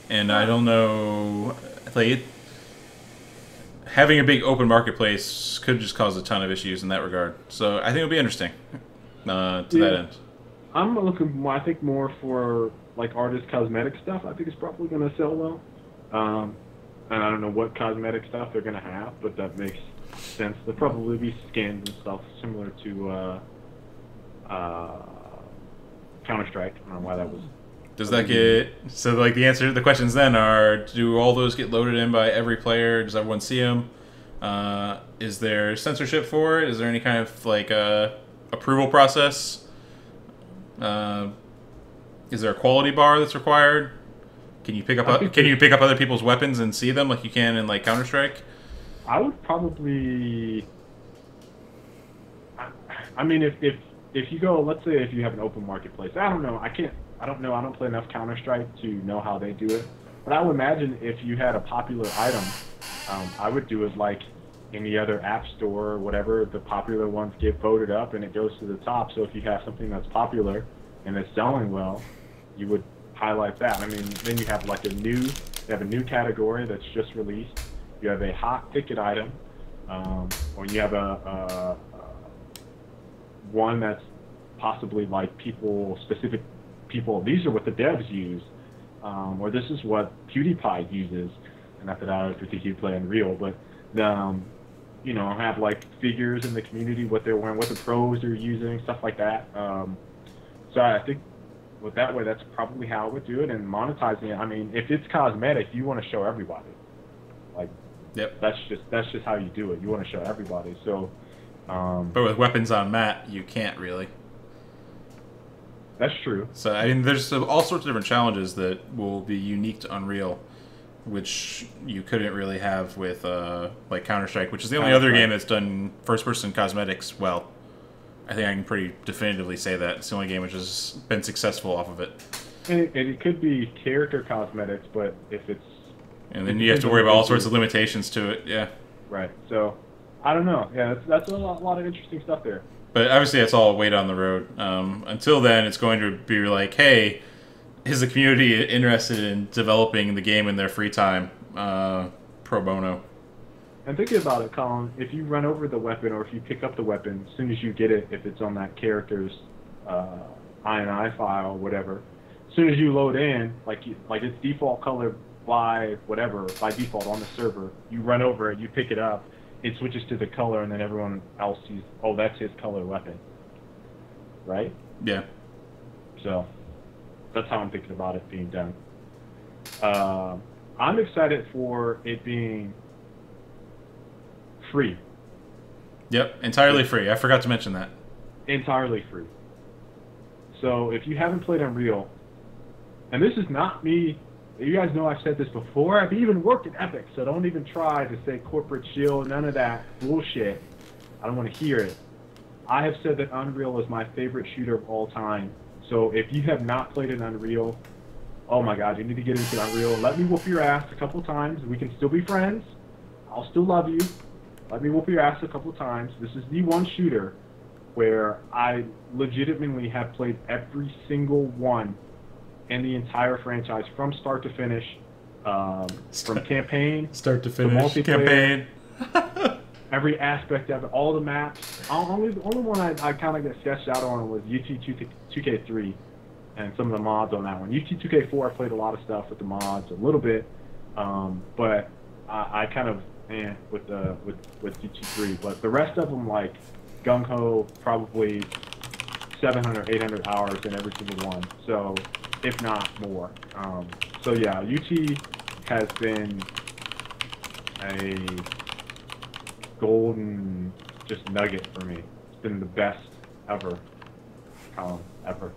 And I don't know, like, having a big open marketplace could just cause a ton of issues in that regard. So I think it'll be interesting to that end. I'm looking, I think, more for, like, artist cosmetic stuff. I think it's probably going to sell well. And I don't know what cosmetic stuff they're going to have, but that makes sense. There'll probably be skins and stuff similar to Counter-Strike. I don't know why that was... Does that get... So, like, the answer to the questions then are, do all those get loaded in by every player? Does everyone see them? Is there censorship for it? Is there any kind of, like, approval process? Is there a quality bar that's required? Can you pick up other people's weapons and see them like you can in, like, Counter-Strike? I would probably... I mean, if you go, let's say if you have an open marketplace, I don't know, I don't play enough Counter-Strike to know how they do it. But I would imagine if you had a popular item, I would do it like any other app store or whatever. The popular ones get voted up and it goes to the top. So if you have something that's popular and it's selling well, you would highlight that. I mean, then you have like a new category that's just released. You have a hot ticket item, or you have a one that's possibly like specific people. These are what the devs use, or this is what PewDiePie uses. And not that I particularly play Unreal, but you know, have like figures in the community, what they're wearing, what the pros are using, stuff like that. So I think with that way, that's probably how I would do it. And monetizing it, I mean, if it's cosmetic, you want to show everybody. Like, yep, that's just how you do it. You want to show everybody. So, but with weapons on mat, you can't really. That's true. So I mean, there's all sorts of different challenges that will be unique to Unreal, which you couldn't really have with like Counter-Strike, which is the only other game that's done first-person cosmetics well. I think I can pretty definitively say that. It's the only game which has been successful off of it. And it could be character cosmetics, but if it's... And then you have to worry about all sorts of limitations to it, yeah. Right, so, I don't know. Yeah, that's a lot of interesting stuff there. But obviously that's all way down the road. Until then, it's going to be like, hey, is the community interested in developing the game in their free time, pro bono? And thinking about it, Colin, if you run over the weapon or if you pick up the weapon, as soon as you get it, if it's on that character's INI file or whatever, as soon as you load in, like its default color by default on the server, you run over it, you pick it up, it switches to the color, and then everyone else sees, oh, that's his color weapon. Right? Yeah. So, that's how I'm thinking about it being done. I'm excited for it being free. Yep, entirely free. I forgot to mention that. Entirely free. So if you haven't played Unreal, and this is not me, you guys know I've said this before, I've even worked at Epic, so don't even try to say corporate shield, none of that bullshit. I don't want to hear it. I have said that Unreal is my favorite shooter of all time So if you have not played in Unreal, oh my God, you need to get into Unreal. Let me whoop your ass a couple times. We can still be friends. I'll still love you. Let me whoop your ass a couple times. This is the one shooter where I legitimately have played every single one in the entire franchise from start to finish, from campaign, start to finish, campaign. Every aspect of it, all the maps. The only one I kind of got sketched out on was UT 2K3 and some of the mods on that one. UT 2K4 I played a lot of stuff with the mods, a little bit, but I kind of with UT 3. But the rest of them, like Gung Ho, probably 700, 800 hours in every single one. So if not more. So yeah, UT has been a golden just nugget for me. It's been the best ever, Colin, ever.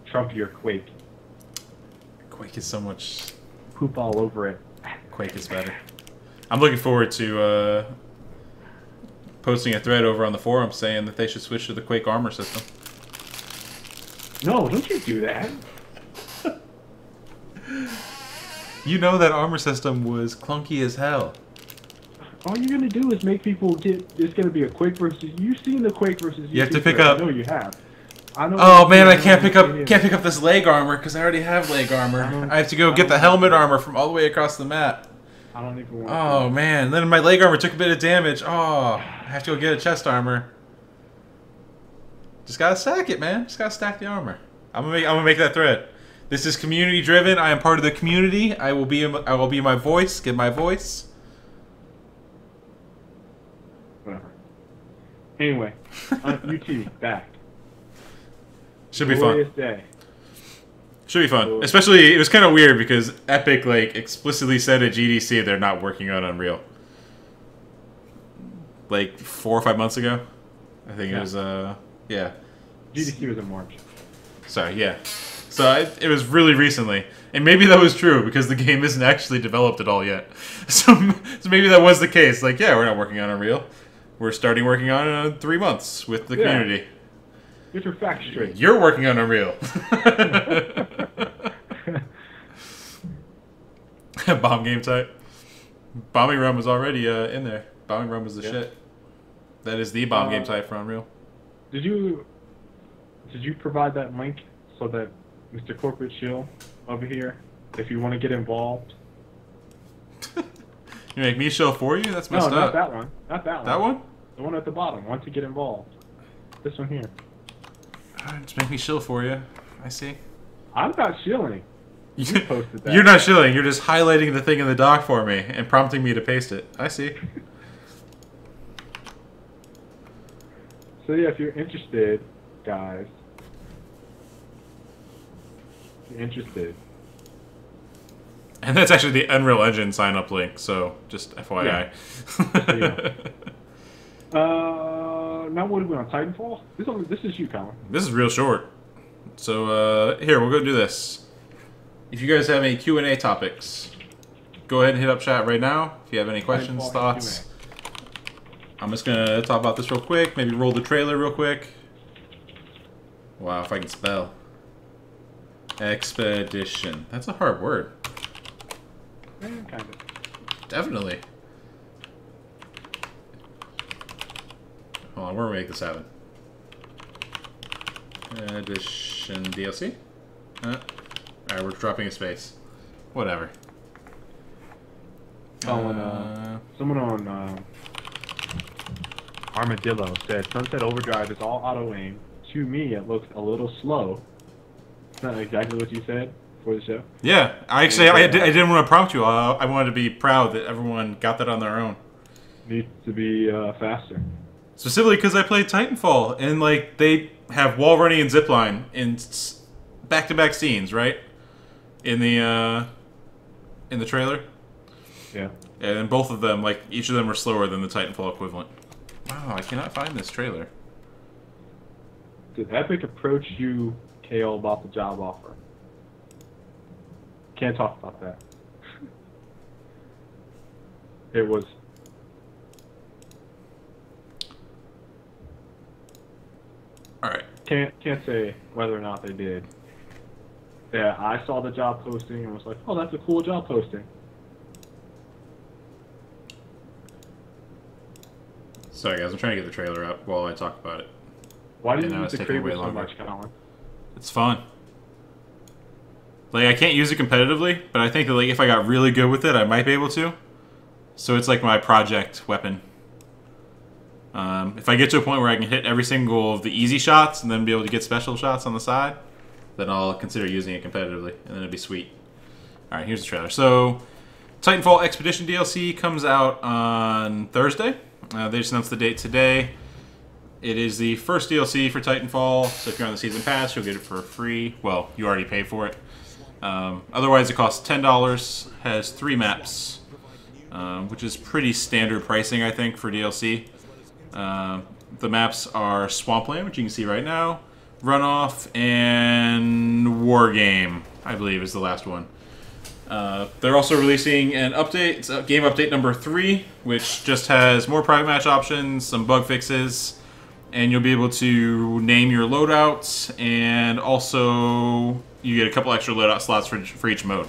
Trump your Quake. Quake is so much... Poop all over it. Quake is better. I'm looking forward to posting a thread over on the forum saying that they should switch to the Quake armor system. No, don't you do that. You know that armor system was clunky as hell. All you're gonna do is make people get. It's gonna be a Quake versus. You've seen the Quake versus. You have to pick up. I know you have. I know. Oh man, I can't pick up this leg armor because I already have leg armor. I have to go get the helmet armor from all the way across the map. I don't even want. Oh man, then my leg armor took a bit of damage. Oh, I have to go get a chest armor. Just gotta stack it, man. Just gotta stack the armor. I'm gonna make that thread. This is community driven. I am part of the community. I will be my voice. Get my voice. Whatever. Anyway, UT back. Should be Glorious fun. Day. Should be fun. Especially, it was kind of weird because Epic like explicitly said at GDC they're not working on Unreal. Like 4 or 5 months ago, I think it was. Yeah. GDC was in March. Sorry. Yeah. So it was really recently, and maybe that was true because the game isn't actually developed at all yet. So maybe that was the case. Like, yeah, we're not working on Unreal. We're starting working on it in 3 months with the community. Get your facts straight. You're working on Unreal. Bomb game type. Bombing Run was already in there. Bombing Run was the shit. That is the bomb game type for Unreal. Did you provide that link so that Mr. Corporate Shill over here, if you want to get involved? You make me show for you? That's messed up. No, not that one. Not that one. That one? The one at the bottom. Want to get involved. This one here. Just make me shill for you. I see. I'm not shilling. You posted that. You're not shilling. You're just highlighting the thing in the doc for me and prompting me to paste it. I see. So yeah, if you're interested, guys. If you're interested. And that's actually the Unreal Engine sign-up link, so just FYI. Now what are we on, Titanfall? This is you, Colin. This is real short. So, here, we'll go do this. If you guys have any Q&A topics, go ahead and hit up chat right now. If you have any questions, thoughts. I'm just going to talk about this real quick. Maybe roll the trailer real quick. Wow, if I can spell. Expedition. That's a hard word. Yeah, kind of. Definitely. Hold on, we're gonna make this happen. Edition DLC? Alright, we're dropping a space. Whatever. Someone on Armadillo said Sunset Overdrive is all auto aim. To me, it looks a little slow. It's not exactly what you said for the show. Yeah, I didn't want to prompt you. I wanted to be proud that everyone got that on their own. Needs to be faster. Specifically because I played Titanfall, and like they have wall running and zipline in back-to-back scenes, right? In the trailer. Yeah. And both of them, like each of them, were slower than the Titanfall equivalent. Wow, I cannot find this trailer. Did Epic approach you, KO, about the job offer? Can't talk about that. It was. All right. Can't say whether or not they did. Yeah, I saw the job posting and was like, oh, that's a cool job posting. Sorry guys, I'm trying to get the trailer up while I talk about it. Why do you now use it's the taking way Kraber so longer. much, Colin? It's fun. Like, I can't use it competitively, but I think that, like, if I got really good with it, I might be able to. So it's like my project weapon. If I get to a point where I can hit every single of the easy shots and then be able to get special shots on the side, then I'll consider using it competitively, and then it'd be sweet. Alright, here's the trailer. So, Titanfall Expedition DLC comes out on Thursday. They just announced the date today. It is the first DLC for Titanfall, so if you're on the Season Pass, you'll get it for free. Well, you already paid for it. Otherwise, it costs $10, has 3 maps, which is pretty standard pricing, I think, for DLC. The maps are Swampland, which you can see right now, Runoff, and War Game, I believe, is the last one. They're also releasing an update, it's game update number 3, which just has more private match options, some bug fixes, and you'll be able to name your loadouts, and also you get a couple extra loadout slots for each mode.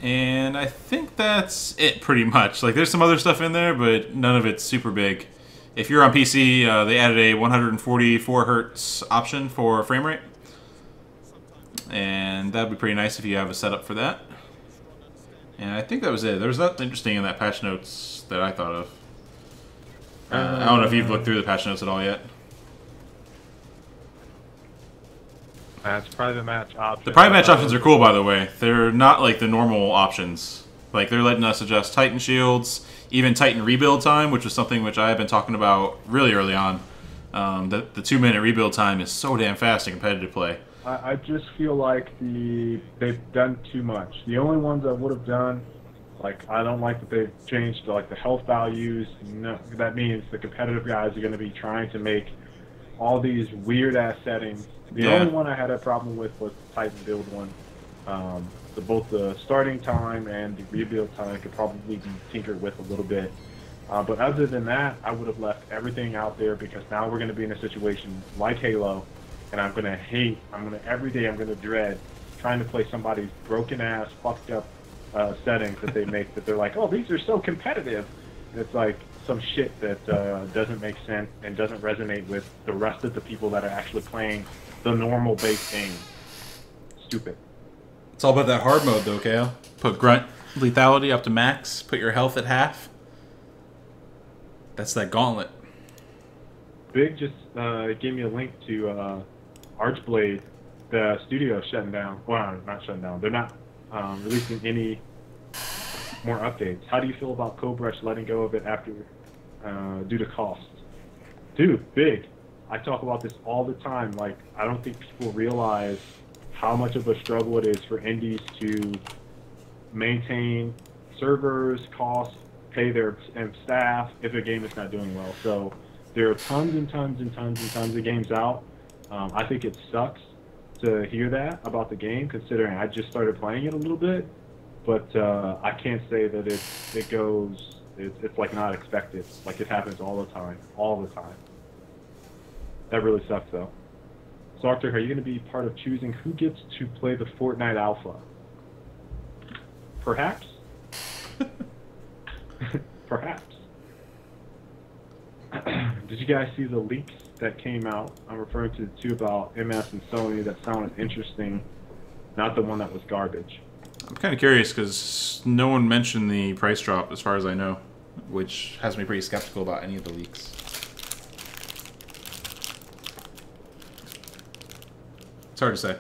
And I think that's it pretty much. Like, there's some other stuff in there, but none of it's super big. If you're on PC, they added a 144 hertz option for frame rate. And that'd be pretty nice if you have a setup for that. And I think that was it. There was nothing interesting in that patch notes that I thought of. I don't know if you've looked through the patch notes at all yet. It's private match options. The private match options are cool, by the way. They're not like the normal options. Like, they're letting us adjust Titan shields, even Titan rebuild time, which is something which I have been talking about really early on. The 2-minute rebuild time is so damn fast in competitive play. I just feel like they've done too much. The only ones I would have done, like, I don't like that they've changed like the health values. No, that means the competitive guys are going to be trying to make all these weird ass settings. The only one I had a problem with was the Titan build one. Both the starting time and the rebuild time could probably be tinkered with a little bit. But other than that, I would have left everything out there, because now we're going to be in a situation like Halo, and every day I'm going to dread trying to play somebody's broken ass, fucked up settings that they make that they're like, oh, these are so competitive. And it's like some shit that doesn't make sense and doesn't resonate with the rest of the people that are actually playing the normal base game. Stupid. It's all about that hard mode, though, Kale. Put grunt lethality up to max. Put your health at half. That's that gauntlet. Big just gave me a link to Archblade. The studio is shutting down. Well, not shutting down. They're not releasing any more updates. How do you feel about Cobrush letting go of it after due to cost? Dude, Big. I talk about this all the time. Like, I don't think people realize how much of a struggle it is for indies to maintain servers, costs, pay their staff if a game is not doing well. So there are tons and tons and tons and tons of games out. I think it sucks to hear that about the game, considering I just started playing it a little bit. But I can't say that it's like not expected. Like, it happens all the time. That really sucks, though. So, Arthur, are you going to be part of choosing who gets to play the Fortnite Alpha? Perhaps? Perhaps. Did you guys see the leaks that came out? I'm referring to the two about MS and Sony that sounded interesting, not the one that was garbage. I'm kind of curious because no one mentioned the price drop as far as I know, which has me pretty skeptical about any of the leaks. It's hard to say.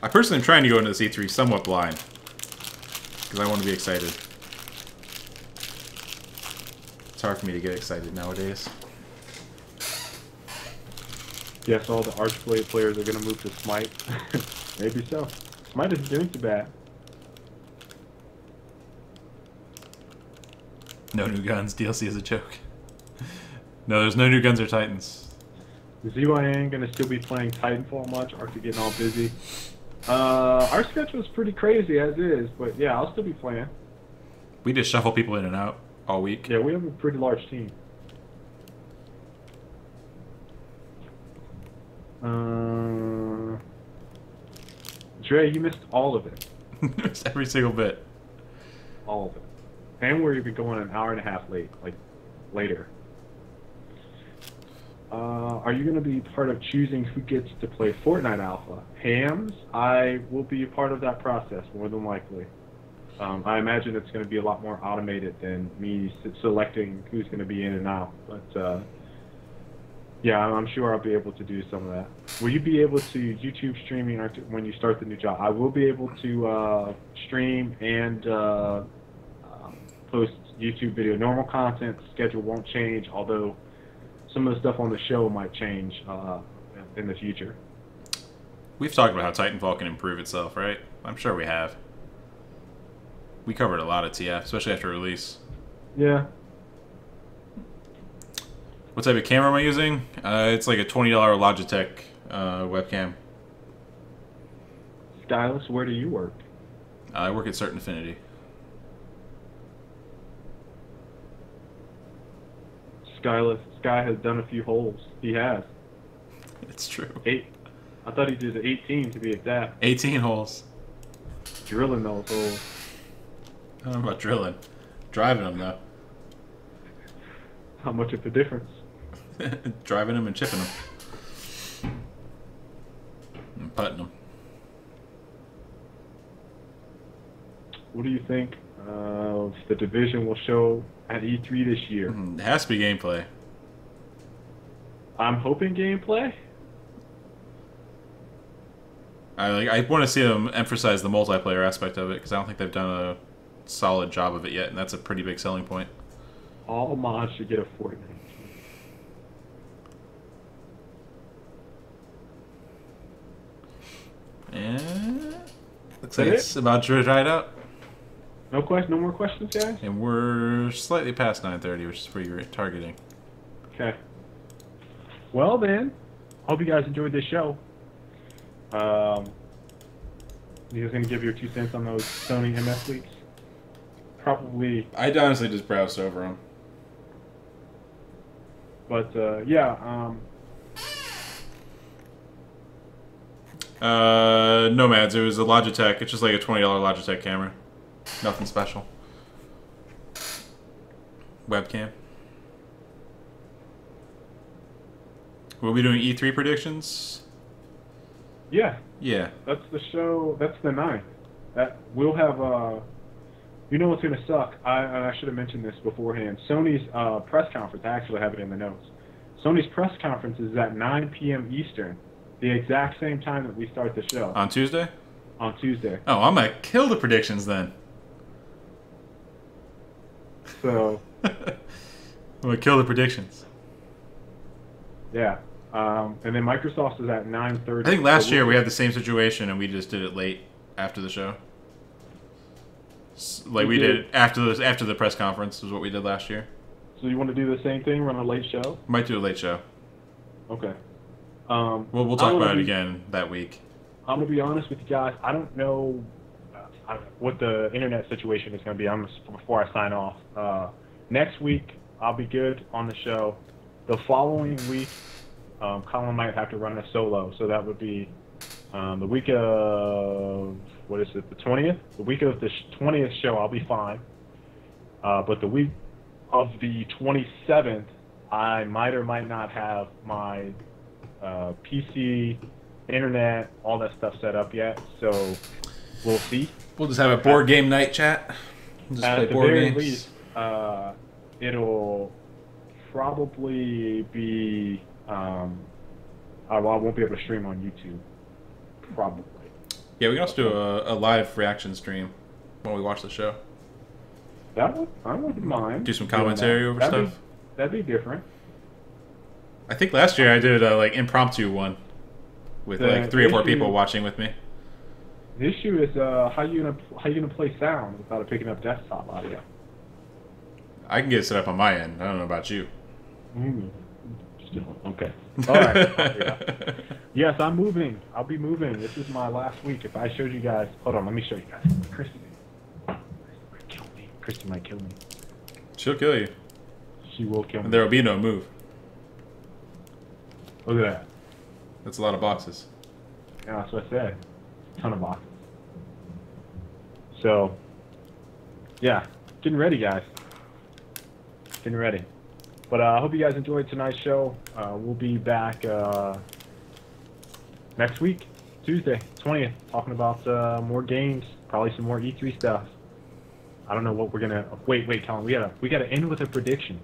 I personally am trying to go into the C3 somewhat blind because I want to be excited. It's hard for me to get excited nowadays. Yes, all the Archblade players are going to move to Smite. Maybe so. Smite isn't doing too bad. No new guns. DLC is a joke. No, there's no new guns or Titans. Is ZYN going to still be playing Titanfall much? Arthur getting all busy? Our schedule is pretty crazy as is, but yeah, I'll still be playing. We just shuffle people in and out all week. Yeah, we have a pretty large team. Dre, you missed all of it. It's every single bit. All of it. And we're even going an hour and a half late, like later. Are you going to be part of choosing who gets to play Fortnite Alpha? Hams, I will be a part of that process, more than likely. I imagine it's going to be a lot more automated than me selecting who's going to be in and out. But yeah, I'm sure I'll be able to do some of that. Will you be able to YouTube streaming when you start the new job? I will be able to stream and post YouTube video. Normal content schedule won't change, although some of the stuff on the show might change in the future. We've talked about how Titanfall can improve itself, right? I'm sure we have. We covered a lot of TF, especially after release. Yeah. What type of camera am I using? It's like a $20 Logitech webcam. Skyllus, where do you work? I work at Certain Affinity. Skyllus, Sky has done a few holes. He has. It's true. 8. I thought he did 18 to be exact. 18 holes. Drilling those holes. I don't know about drilling. Driving them, though. How much of a difference? Driving them and chipping them. And putting them. What do you think of the Division will show at E3 this year? It has to be gameplay. I'm hoping gameplay. I want to see them emphasize the multiplayer aspect of it, because I don't think they've done a solid job of it yet, and that's a pretty big selling point. All mods should get a Fortnite. And looks like it's about to dry it out. No more questions, guys? And we're slightly past 9:30, which is where you're targeting. Okay. Well then, hope you guys enjoyed this show. You guys gonna give your 2 cents on those Sony MS leaks? Probably. I'd honestly just browsed over them. But yeah. Nomads. It was a Logitech. It's just like a $20 Logitech camera. Nothing special. Webcam. We'll be doing E3 predictions. Yeah. Yeah. That's the show. That's the 9th. That we'll have. You know what's gonna suck? I should have mentioned this beforehand. Sony's press conference. I actually have it in the notes. Sony's press conference is at 9 p.m. Eastern, the exact same time that we start the show. On Tuesday? On Tuesday. Oh, I'm gonna kill the predictions then. So. I'm gonna kill the predictions. Yeah. And then Microsoft is at 9:30. I think last year we had the same situation and we just did it late after the show. Like we did after the press conference was what we did last year. So you want to do the same thing, run a late show? Might do a late show. Okay. We'll talk about it again that week. I'm gonna be honest with you guys. I don't know what the internet situation is gonna be. Before I sign off. Next week I'll be good on the show. The following week, Colin might have to run a solo, so that would be the week of what is it? The 20th. The week of the 20th show, I'll be fine. But the week of the 27th, I might or might not have my PC, internet, all that stuff set up yet. So we'll see. We'll just have a board game night chat. We'll just play board games. Least, it'll probably be. I won't be able to stream on YouTube. Probably. Yeah, we can also do a live reaction stream when we watch the show. I wouldn't mind. Do some commentary over stuff. That'd be different. I think last year I did a like impromptu one with like 3 or 4 people watching with me. The issue is how you gonna play sound without picking up desktop audio. I can get it set up on my end. I don't know about you. Okay. All right. Yes, I'm moving. I'll be moving. This is my last week. If I showed you guys, hold on, let me show you guys. Christy might kill me. Christy might kill me. She'll kill you. She will kill me. And there will be no move. Look at that. That's a lot of boxes. Yeah, that's what I said. Ton of boxes. So, yeah, getting ready, guys. Getting ready. But I hope you guys enjoyed tonight's show. We'll be back next week, Tuesday, 20th, talking about more games, probably some more E3 stuff. I don't know what we're gonna. Wait, Colin. We gotta end with a prediction.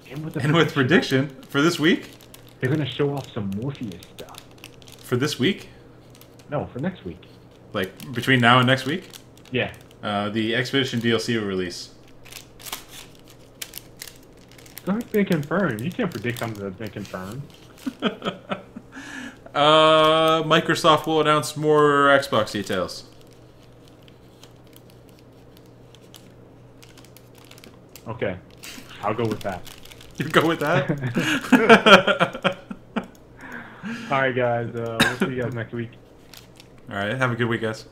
End with prediction for this week. They're gonna show off some Morpheus stuff. For this week? No, for next week. Like between now and next week? Yeah. The Expedition DLC will release. It's been confirmed. You can't predict something that's been confirmed. Microsoft will announce more Xbox details. Okay, I'll go with that. You go with that? All right, guys. We'll see you guys next week. All right. Have a good week, guys.